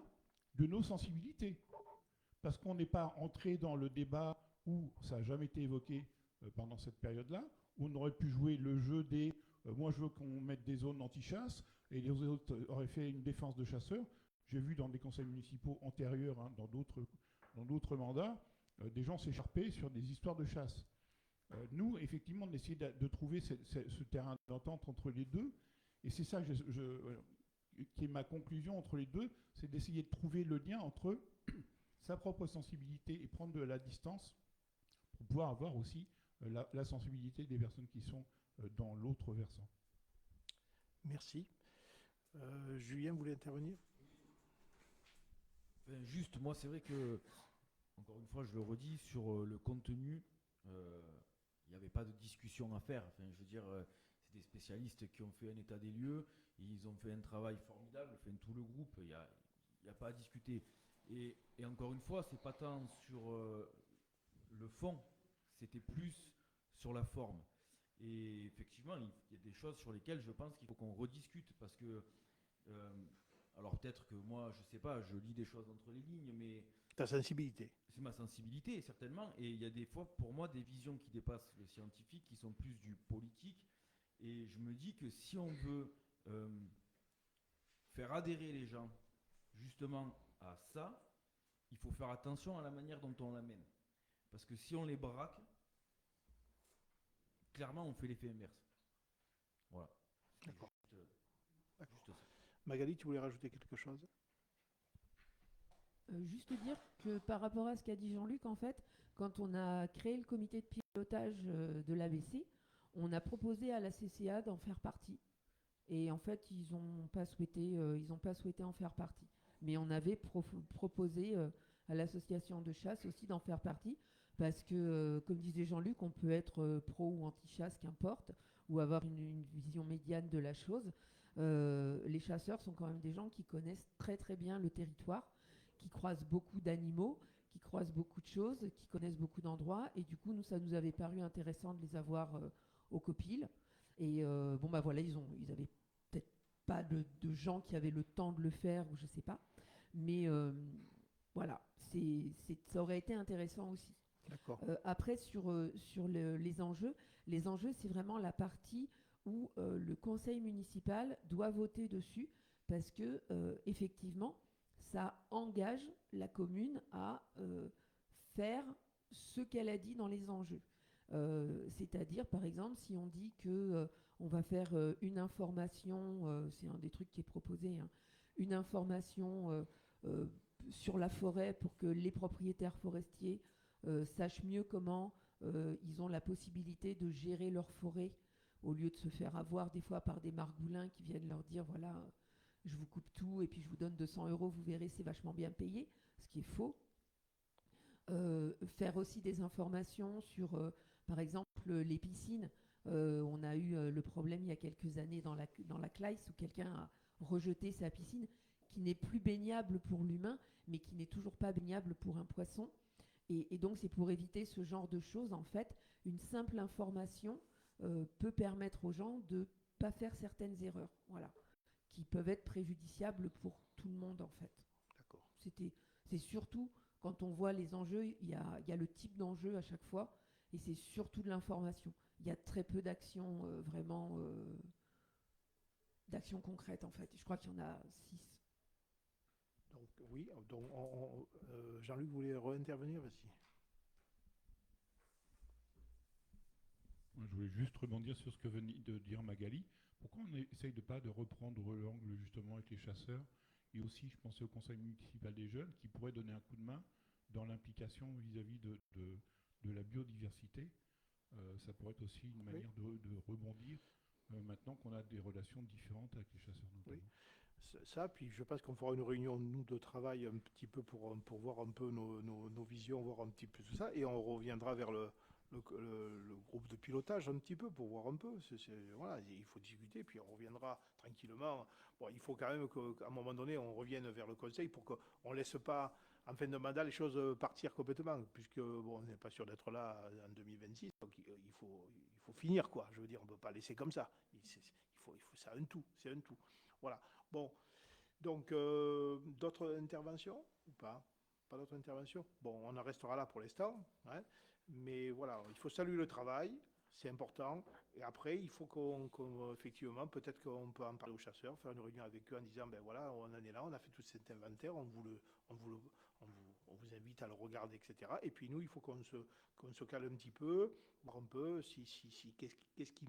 de nos sensibilités. Parce qu'on n'est pas entré dans le débat où ça n'a jamais été évoqué pendant cette période-là, où on aurait pu jouer le jeu des moi je veux qu'on mette des zones anti-chasse, et les autres auraient fait une défense de chasseurs. J'ai vu dans des conseils municipaux antérieurs, dans d'autres mandats, des gens s'écharper sur des histoires de chasse. Nous, effectivement, on essaie de trouver ce terrain d'entente entre les deux, et c'est ça qui est ma conclusion entre les deux, c'est d'essayer de trouver le lien entre sa propre sensibilité et prendre de la distance pour pouvoir avoir aussi la sensibilité des personnes qui sont dans l'autre versant. Merci. Julien voulait intervenir? Juste, moi, c'est vrai que, encore une fois, je le redis, sur le contenu, il n'y avait pas de discussion à faire. Enfin, je veux dire, c'est des spécialistes qui ont fait un état des lieux, ils ont fait un travail formidable, enfin, tout le groupe, il n'y a pas à discuter. Et encore une fois, c'est pas tant sur le fond, c'était plus sur la forme. Et effectivement, il y a des choses sur lesquelles je pense qu'il faut qu'on rediscute parce que, alors peut-être que moi, je sais pas, je lis des choses entre les lignes, mais Ta sensibilité. c'est ma sensibilité certainement. Et il y a des fois, pour moi, des visions qui dépassent le scientifique, qui sont plus du politique. Et je me dis que si on veut faire adhérer les gens justement à ça, il faut faire attention à la manière dont on l'amène. Parce que si on les braque, clairement, on fait l'effet inverse. Voilà. D'accord. Juste ça. Magali, tu voulais rajouter quelque chose? Juste dire que par rapport à ce qu'a dit Jean-Luc, en fait, quand on a créé le comité de pilotage de l'ABC, on a proposé à la CCA d'en faire partie. Et en fait, ils n'ont pas souhaité en faire partie. Mais on avait proposé à l'association de chasse aussi d'en faire partie, parce que, comme disait Jean-Luc, on peut être pro ou anti-chasse, qu'importe. ou avoir une vision médiane de la chose. Les chasseurs sont quand même des gens qui connaissent très très bien le territoire, qui croisent beaucoup d'animaux, qui croisent beaucoup de choses, qui connaissent beaucoup d'endroits. Et du coup, nous, ça nous avait paru intéressant de les avoir au Copil. Et bon, bah voilà, ils avaient peut-être pas de gens qui avaient le temps de le faire, ou je sais pas. Mais voilà, ça aurait été intéressant aussi. D'accord. Après, sur les enjeux, c'est vraiment la partie où le conseil municipal doit voter dessus parce que, effectivement, ça engage la commune à faire ce qu'elle a dit dans les enjeux. C'est-à-dire, par exemple, si on dit que on va faire une information, c'est un des trucs qui est proposé, hein, une information sur la forêt pour que les propriétaires forestiers sachent mieux comment ils ont la possibilité de gérer leur forêt au lieu de se faire avoir des fois par des margoulins qui viennent leur dire voilà, je vous coupe tout et puis je vous donne 200 euros, vous verrez, c'est vachement bien payé, ce qui est faux. Faire aussi des informations sur, par exemple, les piscines. On a eu le problème il y a quelques années dans la Claisse où quelqu'un a rejeté sa piscine qui n'est plus baignable pour l'humain, mais qui n'est toujours pas baignable pour un poisson. Et donc, c'est pour éviter ce genre de choses, en fait, une simple information peut permettre aux gens de ne pas faire certaines erreurs, voilà, qui peuvent être préjudiciables pour tout le monde, en fait. D'accord. C'est surtout, quand on voit les enjeux, il y a le type d'enjeu à chaque fois, et c'est surtout de l'information. Il y a très peu d'actions vraiment d'actions concrètes, en fait. Je crois qu'il y en a 6. Donc, oui, donc Jean-Luc voulait réintervenir, vas-y. Moi, je voulais juste rebondir sur ce que venait de dire Magali. Pourquoi on essaye de pas de reprendre l'angle justement avec les chasseurs et aussi, je pensais au conseil municipal des jeunes qui pourrait donner un coup de main dans l'implication vis-à-vis de la biodiversité. Ça pourrait être aussi une manière de rebondir maintenant qu'on a des relations différentes avec les chasseurs notamment. Oui. Ça, puis je pense qu'on fera une réunion, nous, de travail un petit peu pour voir un peu nos visions, voir un petit peu tout ça, et on reviendra vers le groupe de pilotage un petit peu pour voir un peu. Voilà, il faut discuter, puis on reviendra tranquillement. Bon, il faut quand même qu'à un moment donné, on revienne vers le conseil pour qu'on ne laisse pas, en fin de mandat, les choses partir complètement, puisque bon, on n'est pas sûr d'être là en 2026, donc il faut finir, quoi. Je veux dire, on ne peut pas laisser comme ça. C'est un tout, c'est un tout. Voilà. Bon, donc d'autres interventions ou pas? Pas d'autres interventions? Bon, on en restera là pour l'instant, hein. Mais voilà, il faut saluer le travail, c'est important. Et après, il faut effectivement, peut-être qu'on peut en parler aux chasseurs, faire une réunion avec eux en disant, ben voilà, on en est là, on a fait tout cet inventaire, on vous invite à le regarder, etc. Et puis nous, il faut qu'on se cale un petit peu, voir un peu qu'est-ce qui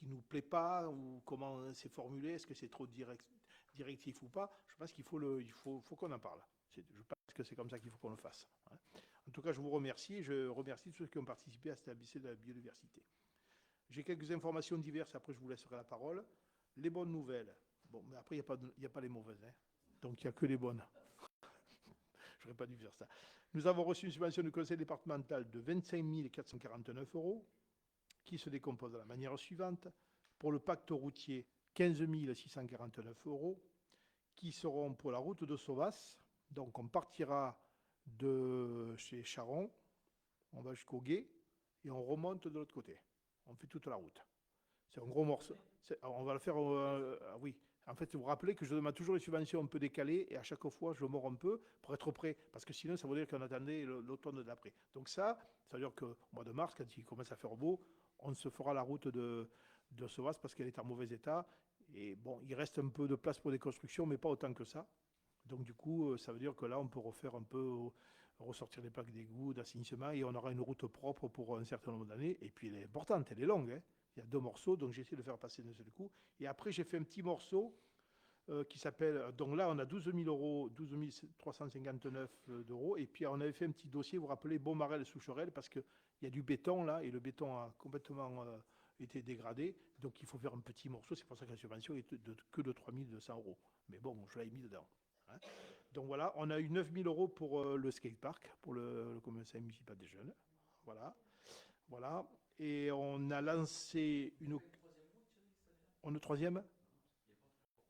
nous plaît pas, ou comment c'est formulé, est-ce que c'est trop directif ou pas. Je pense qu'il faut qu'on en parle. Je pense que c'est comme ça qu'il faut qu'on le fasse, hein. En tout cas, je vous remercie et je remercie tous ceux qui ont participé à cet ABC de la biodiversité. J'ai quelques informations diverses, après je vous laisserai la parole. Les bonnes nouvelles. Bon, mais après, il n'y a pas les mauvaises, hein. Donc il n'y a que les bonnes. Je n'aurais pas dû faire ça. Nous avons reçu une subvention du conseil départemental de 25 449 €, qui se décompose de la manière suivante. Pour le pacte routier, 15 649 €, qui seront pour la route de Sauvas. Donc on partira de chez Charon, on va jusqu'au Gué et on remonte de l'autre côté. On fait toute la route. C'est un gros morceau. On va le faire, oui. En fait, vous vous rappelez que je demande toujours les subventions un peu décalées et à chaque fois, je mords un peu pour être prêt. Parce que sinon, ça veut dire qu'on attendait l'automne d'après. Donc ça veut dire qu'au mois de mars, quand il commence à faire beau, on se fera la route de Sauvas parce qu'elle est en mauvais état. Et bon, il reste un peu de place pour des constructions, mais pas autant que ça. Donc du coup, ça veut dire que là, on peut refaire un peu, ressortir les plaques d'égout, d'assainissement, et on aura une route propre pour un certain nombre d'années. Et puis elle est importante, elle est longue, hein. Il y a 2 morceaux, donc j'ai essayé de faire passer d'un seul coup. Et après, j'ai fait un petit morceau qui s'appelle... Donc là, on a 12 000 €, 12 359 €. Et puis on avait fait un petit dossier, vous vous rappelez, Beaumarel-Soucherel, parce qu'il y a du béton là, et le béton a complètement été dégradé. Donc il faut faire un petit morceau, c'est pour ça que la subvention est que de 3 200 €. Mais bon, je l'ai mis dedans, hein. Donc voilà, on a eu 9 000 € pour le skatepark, pour le conseil municipal des jeunes. Voilà. Voilà. Et on a lancé une... On est troisième?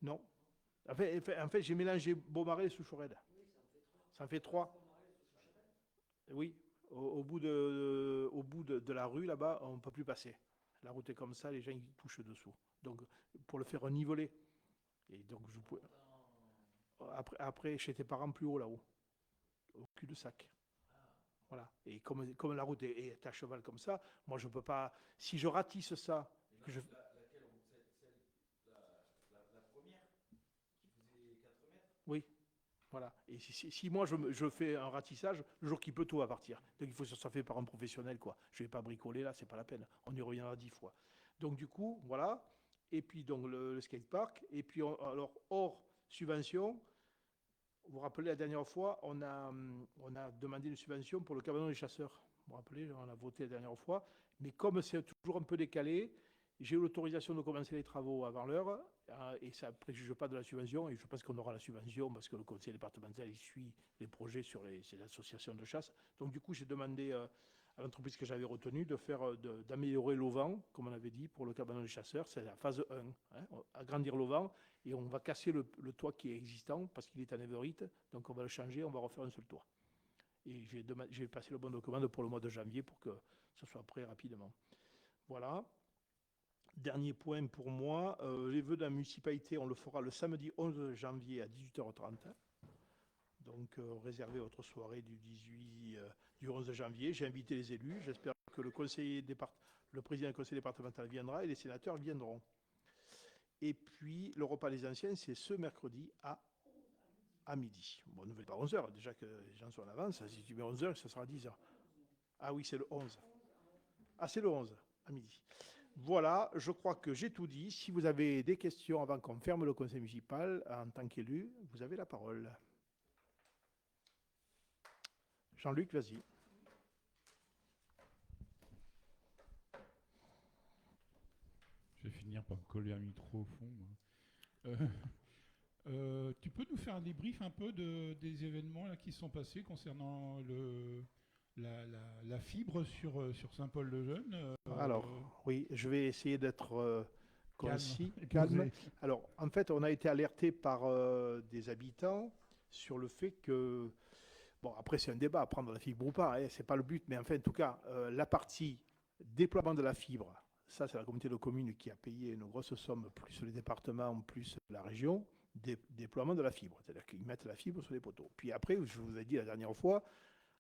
Non. En fait, j'ai mélangé Beaumarais et Souchorel. Ça en fait 3. Oui, au bout de la rue, là-bas, on ne peut plus passer. La route est comme ça, les gens ils touchent dessous. Donc, pour le faire niveler. Et donc, je pouvais... Après, chez tes parents, plus haut là-haut, au cul-de-sac. Voilà. Et comme la route est à cheval comme ça, moi, je ne peux pas... Si je ratisse ça... Que je... Oui, voilà. Et si moi je fais un ratissage, le jour qu'il peut, tout va partir. Donc il faut que ça soit fait par un professionnel, quoi. Je ne vais pas bricoler là, c'est pas la peine. On y reviendra 10 fois. Donc du coup, voilà. Et puis donc le skatepark. Et puis alors hors subvention, vous vous rappelez la dernière fois, on a demandé une subvention pour le cabanon des chasseurs. Vous vous rappelez, on a voté la dernière fois. Mais comme c'est toujours un peu décalé, j'ai eu l'autorisation de commencer les travaux avant l'heure, et ça ne préjuge pas de la subvention, et je pense qu'on aura la subvention parce que le conseil départemental il suit les projets sur les associations de chasse. Donc du coup, j'ai demandé à l'entreprise que j'avais retenue d'améliorer l'auvent, comme on avait dit, pour le cabanon des chasseurs. C'est la phase 1, hein, agrandir l'auvent, et on va casser le toit qui est existant parce qu'il est en éverite, donc on va le changer, on va refaire un seul toit. Et j'ai passé le bon de commande pour le mois de janvier pour que ça soit prêt rapidement. Voilà. Dernier point pour moi, les vœux de la municipalité, on le fera le samedi 11 janvier à 18h30. Donc, réservez votre soirée du 11 janvier. J'ai invité les élus. J'espère que le président du conseil départemental viendra et les sénateurs viendront. Et puis, le repas des anciens, c'est ce mercredi à midi. Bon, ne faites pas 11h, déjà que les gens sont en avance. Si tu mets 11h, ça sera 10h. Ah oui, c'est le 11. Ah, c'est le 11, à midi. Voilà, je crois que j'ai tout dit. Si vous avez des questions avant qu'on ferme le conseil municipal, en tant qu'élu, vous avez la parole. Jean-Luc, vas-y. Je vais finir par me coller un micro au fond. Tu peux nous faire un débrief un peu des événements là, qui se sont passés concernant la fibre sur Saint-Paul-de-Jeune Alors, oui, je vais essayer d'être concis, calme. Alors, en fait, on a été alerté par des habitants sur le fait que... Bon, après, c'est un débat, à prendre la fibre ou pas, hein, c'est pas le but, mais enfin, en tout cas, la partie déploiement de la fibre, ça, c'est la communauté de communes qui a payé une grosse somme, plus les départements, plus la région, déploiement de la fibre, c'est-à-dire qu'ils mettent la fibre sur les poteaux. Puis après, je vous ai dit la dernière fois,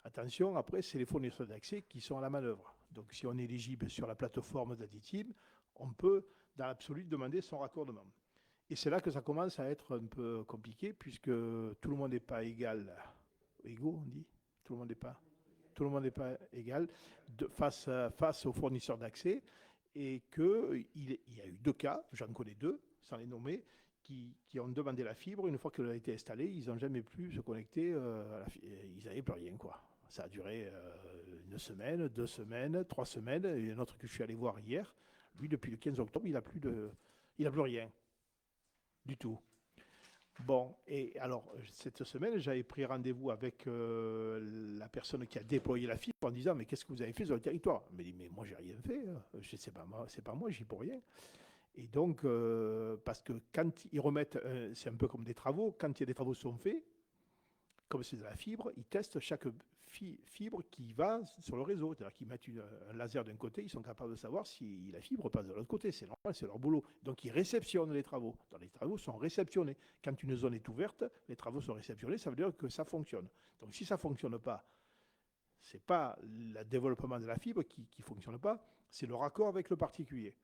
attention, après, c'est les fournisseurs d'accès qui sont à la manœuvre. Donc, si on est éligible sur la plateforme d'Additive, on peut, dans l'absolu, demander son raccordement. Et c'est là que ça commence à être un peu compliqué, puisque tout le monde n'est pas égaux, on dit. Tout le monde n'est pas égal face aux fournisseurs d'accès, et qu'il y a eu 2 cas, j'en connais 2, sans les nommer, qui ont demandé la fibre. Une fois qu'elle a été installée, ils n'ont jamais pu se connecter à la fibre. Ils n'avaient plus rien, quoi. Ça a duré 1 semaine, 2 semaines, 3 semaines. Il y a un autre que je suis allé voir hier. Lui, depuis le 15 octobre, il n'a plus rien du tout. Bon, et alors, cette semaine, j'avais pris rendez-vous avec la personne qui a déployé la fibre en disant « Mais qu'est-ce que vous avez fait sur le territoire ?» Il m'a dit « Mais moi, j'ai rien fait. C'est pas moi, j'y peux rien. » Et donc, parce que quand ils remettent, c'est un peu comme des travaux, quand il y a des travaux qui sont faits, comme c'est de la fibre, ils testent chaque fibre qui va sur le réseau. C'est-à-dire qu'ils mettent un laser d'un côté, ils sont capables de savoir si la fibre passe de l'autre côté. C'est normal, c'est leur boulot. Donc ils réceptionnent les travaux. Donc, les travaux sont réceptionnés. Quand une zone est ouverte, les travaux sont réceptionnés, ça veut dire que ça fonctionne. Donc si ça ne fonctionne pas, ce n'est pas le développement de la fibre qui ne fonctionne pas, c'est le raccord avec le particulier.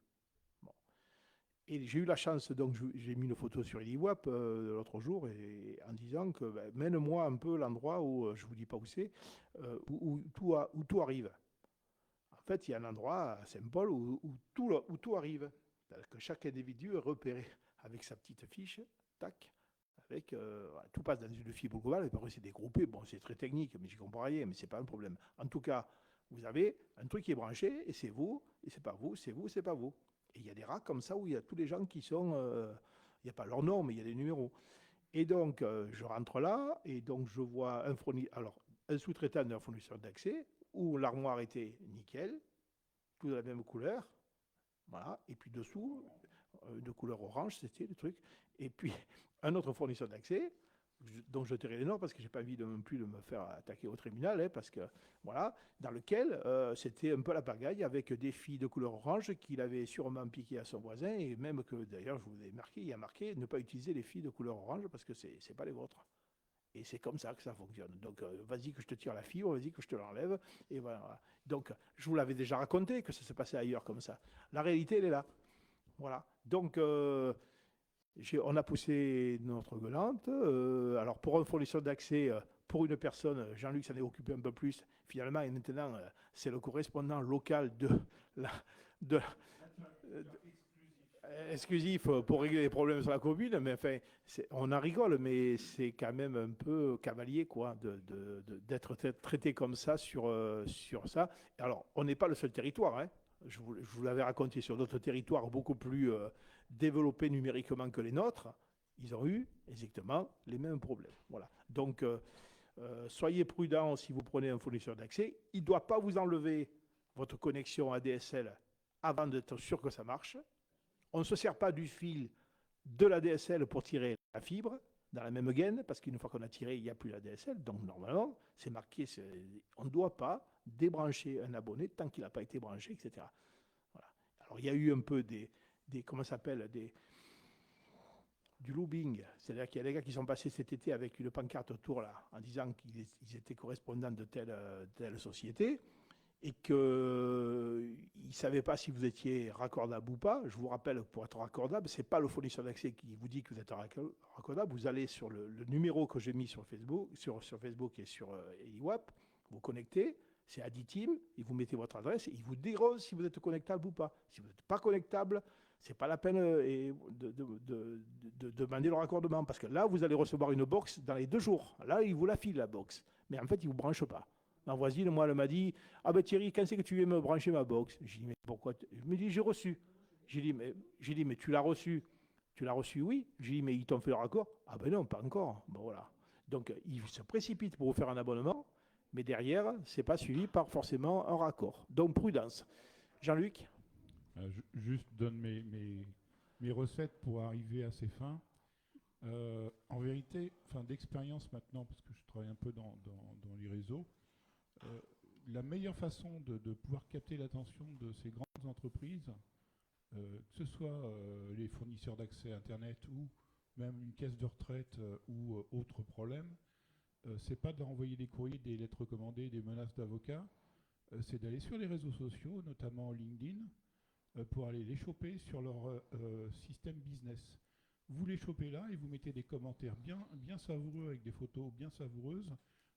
Et j'ai eu la chance, donc j'ai mis une photo sur EliWap l'autre jour en disant que mène-moi un peu l'endroit où, je ne vous dis pas où c'est, où tout arrive. En fait, il y a un endroit à Saint-Paul où tout arrive. C'est-à-dire que chaque individu est repéré avec sa petite fiche, tac, avec, tout passe dans une fibre globale, et après c'est dégroupé. Bon, c'est très technique, mais j'y comprends rien, mais ce n'est pas un problème. En tout cas, vous avez un truc qui est branché, et c'est vous, et c'est pas vous, c'est vous, c'est pas vous. Et il y a des racks comme ça où il y a tous les gens qui sont... il n'y a pas leur nom, mais il y a des numéros. Et donc, je rentre là, et donc je vois un sous-traitant d'un fournisseur d'accès, où l'armoire était nickel, tout de la même couleur, voilà, et puis dessous, de couleur orange, c'était le truc, et puis un autre fournisseur d'accès, dont je tairai les noms parce que j'ai pas envie non plus de me faire attaquer au tribunal, hein, parce que voilà, dans lequel c'était un peu la pagaille avec des filles de couleur orange qu'il avait sûrement piqué à son voisin, et même que d'ailleurs je vous ai marqué, il y a marqué ne pas utiliser les filles de couleur orange parce que c'est pas les vôtres. Et c'est comme ça que ça fonctionne. Donc vas-y que je te tire la fibre, vas-y que je te l'enlève, et voilà. Donc je vous l'avais déjà raconté que ça se passait ailleurs comme ça. La réalité elle est là. Voilà. Donc on a poussé notre gueulante. Alors, pour un fournisseur d'accès, pour une personne, Jean-Luc s'en est occupé un peu plus, finalement, et maintenant, c'est le correspondant local de exclusif pour régler les problèmes sur la commune. Mais enfin, on en rigole, mais c'est quand même un peu cavalier, quoi, d'être traité comme ça sur ça. Alors, on n'est pas le seul territoire, hein. Je vous l'avais raconté sur d'autres territoires beaucoup plus développés numériquement que les nôtres, ils ont eu exactement les mêmes problèmes. Voilà. Donc, soyez prudents si vous prenez un fournisseur d'accès. Il ne doit pas vous enlever votre connexion ADSL avant d'être sûr que ça marche. On ne se sert pas du fil de l'ADSL pour tirer la fibre dans la même gaine, parce qu'une fois qu'on a tiré, il n'y a plus l'ADSL. Donc, normalement, c'est marqué, on ne doit pas débrancher un abonné tant qu'il n'a pas été branché, etc. Voilà. Alors, il y a eu un peu comment ça s'appelle, du lobbying. C'est-à-dire qu'il y a des gars qui sont passés cet été avec une pancarte autour, là, en disant qu'ils étaient correspondants de telle société et qu'ils ne savaient pas si vous étiez raccordable ou pas. Je vous rappelle que pour être raccordable, ce n'est pas le fournisseur d'accès qui vous dit que vous êtes raccordable. Vous allez sur le numéro que j'ai mis sur Facebook, sur Facebook et sur EIWAP, vous connectez, c'est Aditeam, et vous mettez votre adresse, et ils vous diront si vous êtes connectable ou pas. Si vous n'êtes pas connectable, ce n'est pas la peine de demander le raccordement, parce que là, vous allez recevoir une box dans les 2 jours. Là, ils vous la filent, la box. Mais en fait, ils ne vous branchent pas. Ma voisine, moi, elle m'a dit « Ah ben Thierry, quand c'est que tu viens me brancher ma box ?» J'ai dit « Mais pourquoi ?» Il me dit « J'ai reçu. » J'ai dit « Mais tu l'as reçu ?» Tu l'as reçu, oui. J'ai dit « Mais ils t'ont fait le raccord ?» Ah ben non, pas encore. Bon, voilà. Donc, ils se précipitent pour vous faire un abonnement, mais derrière, ce n'est pas suivi par forcément un raccord. Donc, prudence. Jean-Luc ? Juste donne mes recettes pour arriver à ces fins. En vérité, d'expérience maintenant, parce que je travaille un peu dans les réseaux, la meilleure façon de pouvoir capter l'attention de ces grandes entreprises, que ce soit les fournisseurs d'accès Internet ou même une caisse de retraite ou autre problème, c'est pas d'envoyer des courriers, des lettres recommandées, des menaces d'avocats, c'est d'aller sur les réseaux sociaux, notamment LinkedIn, pour aller les choper sur leur système business. Vous les chopez là et vous mettez des commentaires bien savoureux avec des photos bien savoureuses.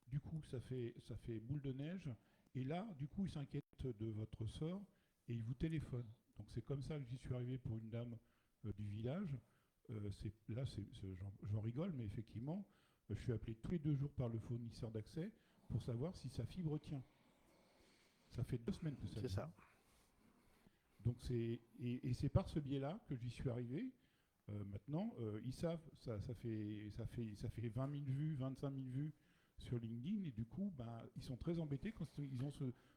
Du coup, ça fait boule de neige. Et là, du coup, ils s'inquiètent de votre sort et ils vous téléphonent. Donc c'est comme ça que j'y suis arrivé pour une dame du village. J'en rigole, mais effectivement, je suis appelé tous les 2 jours par le fournisseur d'accès pour savoir si sa fibre tient. Ça fait 2 semaines que ça C'est tient. ça. Donc c'est par ce biais-là que j'y suis arrivé. Maintenant, ils savent, ça fait 20 000 vues, 25 000 vues sur LinkedIn, et du coup, ils sont très embêtés quand ils ont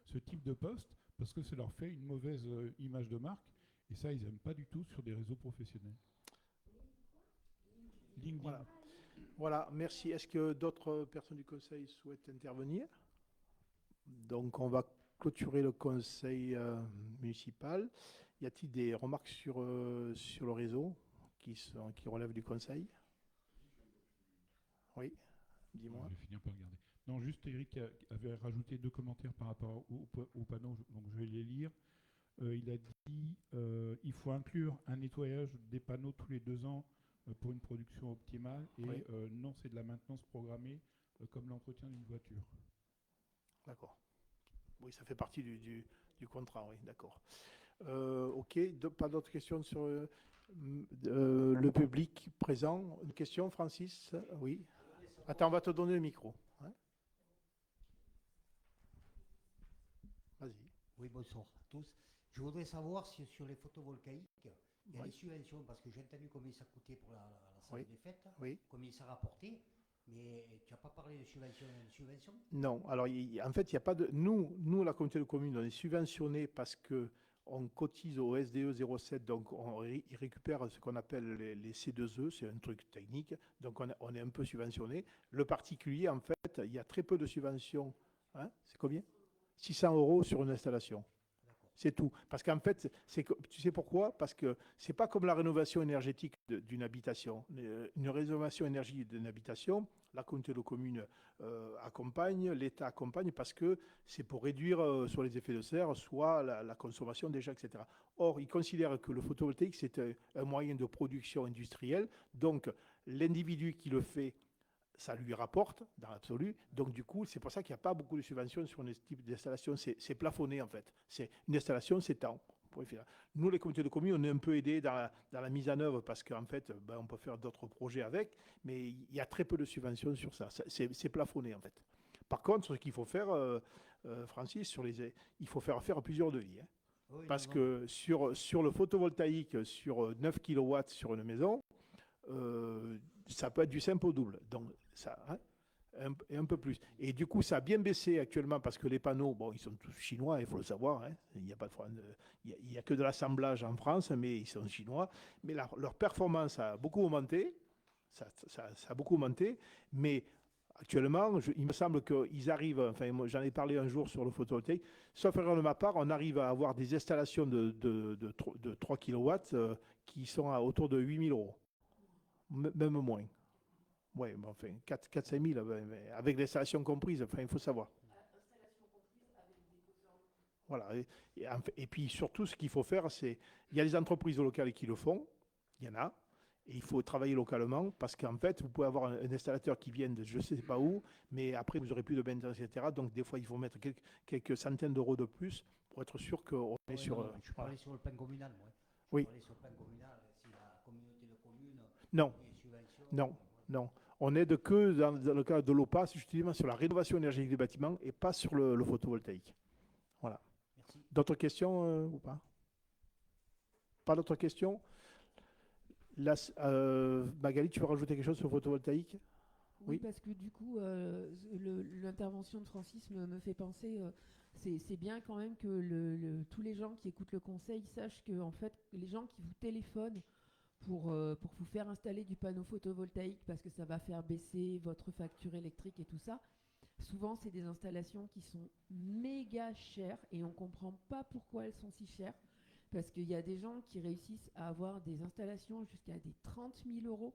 ce type de post, parce que ça leur fait une mauvaise image de marque, et ça, ils n'aiment pas du tout sur des réseaux professionnels. LinkedIn. Voilà, merci. Est-ce que d'autres personnes du Conseil souhaitent intervenir ? Donc, on va clôturer le Conseil municipal. Y a-t-il des remarques sur le réseau qui relèvent du Conseil ? Oui, dis-moi. Je vais finir par regarder. Non, juste Eric avait rajouté 2 commentaires par rapport au panneau, donc je vais les lire. Il a dit il faut inclure un nettoyage des panneaux tous les 2 ans pour une production optimale, et Oui. Non, c'est de la maintenance programmée comme l'entretien d'une voiture. D'accord. Oui, ça fait partie du contrat, oui, d'accord. Ok, pas d'autres questions sur le public présent. Une question, Francis ? Oui. Attends, on va te donner le micro. Hein ? Vas-y. Oui, bonsoir à tous. Je voudrais savoir si sur les photovoltaïques, il y a Oui. des subventions, parce que j'ai entendu combien ça coûtait pour la salle Oui. des fêtes, Oui. combien ça rapportait. Mais tu n'as pas parlé de subvention. Non, alors en fait, il n'y a pas de. Nous, la communauté de communes, on est subventionné parce que on cotise au SDE 07, donc ils récupèrent ce qu'on appelle les C2E, c'est un truc technique, donc on est un peu subventionné. Le particulier, en fait, il y a très peu de subventions. Hein, c'est combien? 600 € sur une installation. C'est tout. Parce qu'en fait, tu sais pourquoi? Parce que c'est pas comme la rénovation énergétique d'une habitation. Une rénovation énergétique d'une habitation, la communauté de communes accompagne, l'État accompagne parce que c'est pour réduire soit les effets de serre, soit la consommation déjà, etc. Or, ils considèrent que le photovoltaïque, c'est un moyen de production industrielle. Donc, l'individu qui le fait, ça lui rapporte dans l'absolu. Donc, du coup, c'est pour ça qu'il n'y a pas beaucoup de subventions sur ce type d'installation. C'est plafonné, en fait. Une installation, c'est temps. Nous, les comités de communes, on est un peu aidés dans la mise en œuvre parce qu'en fait, on peut faire d'autres projets avec, mais il y a très peu de subventions sur ça. C'est plafonné, en fait. Par contre, ce qu'il faut faire, Francis, il faut faire plusieurs devis. Hein. Oui, Parce non, que sur le photovoltaïque, sur 9 kW sur une maison, ça peut être du simple au double. Donc, ça, hein, et un peu plus. Et du coup, ça a bien baissé actuellement parce que les panneaux, bon, ils sont tous chinois, il faut le savoir. Hein. Il n'y a pas de il y a que de l'assemblage en France, mais ils sont chinois. Mais leur performance a beaucoup augmenté. Ça a beaucoup augmenté. Mais actuellement, il me semble qu'ils arrivent, enfin, moi, j'en ai parlé un jour sur le photovoltaïque, sauf erreur de ma part, on arrive à avoir des installations de 3 kW qui sont autour de 8 000 €. Même moins. Oui, bon, enfin, 4-5 000, avec l'installation comprise, enfin, il faut savoir. Voilà. Et puis surtout, ce qu'il faut faire, c'est. Il y a des entreprises locales qui le font, il y en a, et il faut travailler localement, parce qu'en fait, vous pouvez avoir un installateur qui vient de je ne sais pas où, mais après, vous n'aurez plus de maintenance, etc. Donc, des fois, il faut mettre quelques centaines d'euros de plus pour être sûr qu'on est sur. Je parlais sur le plan communal, moi. Oui. Je parlais sur le plan communal, si la communauté de communes Non, et subvention. non, non. On n'aide que dans le cadre de l'OPA, justement, sur la rénovation énergétique des bâtiments et pas sur le photovoltaïque. Voilà. Merci. D'autres questions ou pas? Pas d'autres questions? Magali, tu veux rajouter quelque chose sur le photovoltaïque? Oui. Parce que du coup, l'intervention de Francis me fait penser, c'est bien quand même que tous les gens qui écoutent le conseil sachent que en fait, les gens qui vous téléphonent pour vous faire installer du panneau photovoltaïque parce que ça va faire baisser votre facture électrique et tout ça, souvent c'est des installations qui sont méga chères et on ne comprend pas pourquoi elles sont si chères. Parce qu'il y a des gens qui réussissent à avoir des installations jusqu'à des 30 000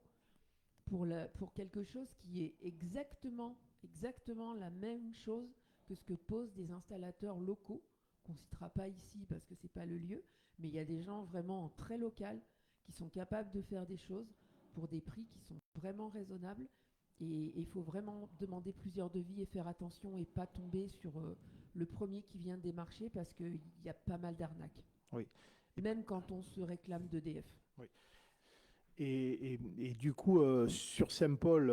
€ pour quelque chose qui est exactement la même chose que ce que posent des installateurs locaux, qu'on ne citera pas ici parce que ce n'est pas le lieu, mais il y a des gens vraiment très locaux qui sont capables de faire des choses pour des prix qui sont vraiment raisonnables. Et il faut vraiment demander plusieurs devis et faire attention et pas tomber sur le premier qui vient des marchés parce qu'il y a pas mal d'arnaques. Oui. Même quand on se réclame d'EDF. Oui. Et du coup, sur Saint-Paul,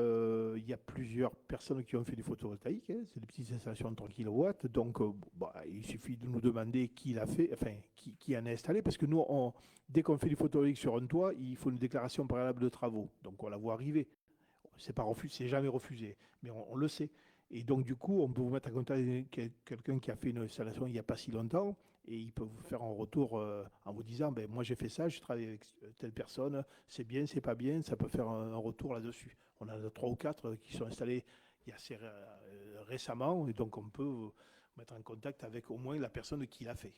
il y a plusieurs personnes qui ont fait du photovoltaïque. Hein, c'est des petites installations de 3 kW. Donc, il suffit de nous demander qui l'a fait, enfin, qui en a installé. Parce que nous, dès qu'on fait du photovoltaïque sur un toit, il faut une déclaration préalable de travaux. Donc, on la voit arriver. C'est jamais refusé, mais on le sait. Et donc, du coup, on peut vous mettre en contact avec quelqu'un qui a fait une installation il n'y a pas si longtemps et il peut vous faire un retour en vous disant moi j'ai fait ça, je travaille avec telle personne, c'est bien, c'est pas bien, ça peut faire un retour là-dessus. On a 3 ou 4 qui sont installés il y a assez récemment et donc on peut vous mettre en contact avec au moins la personne qui l'a fait.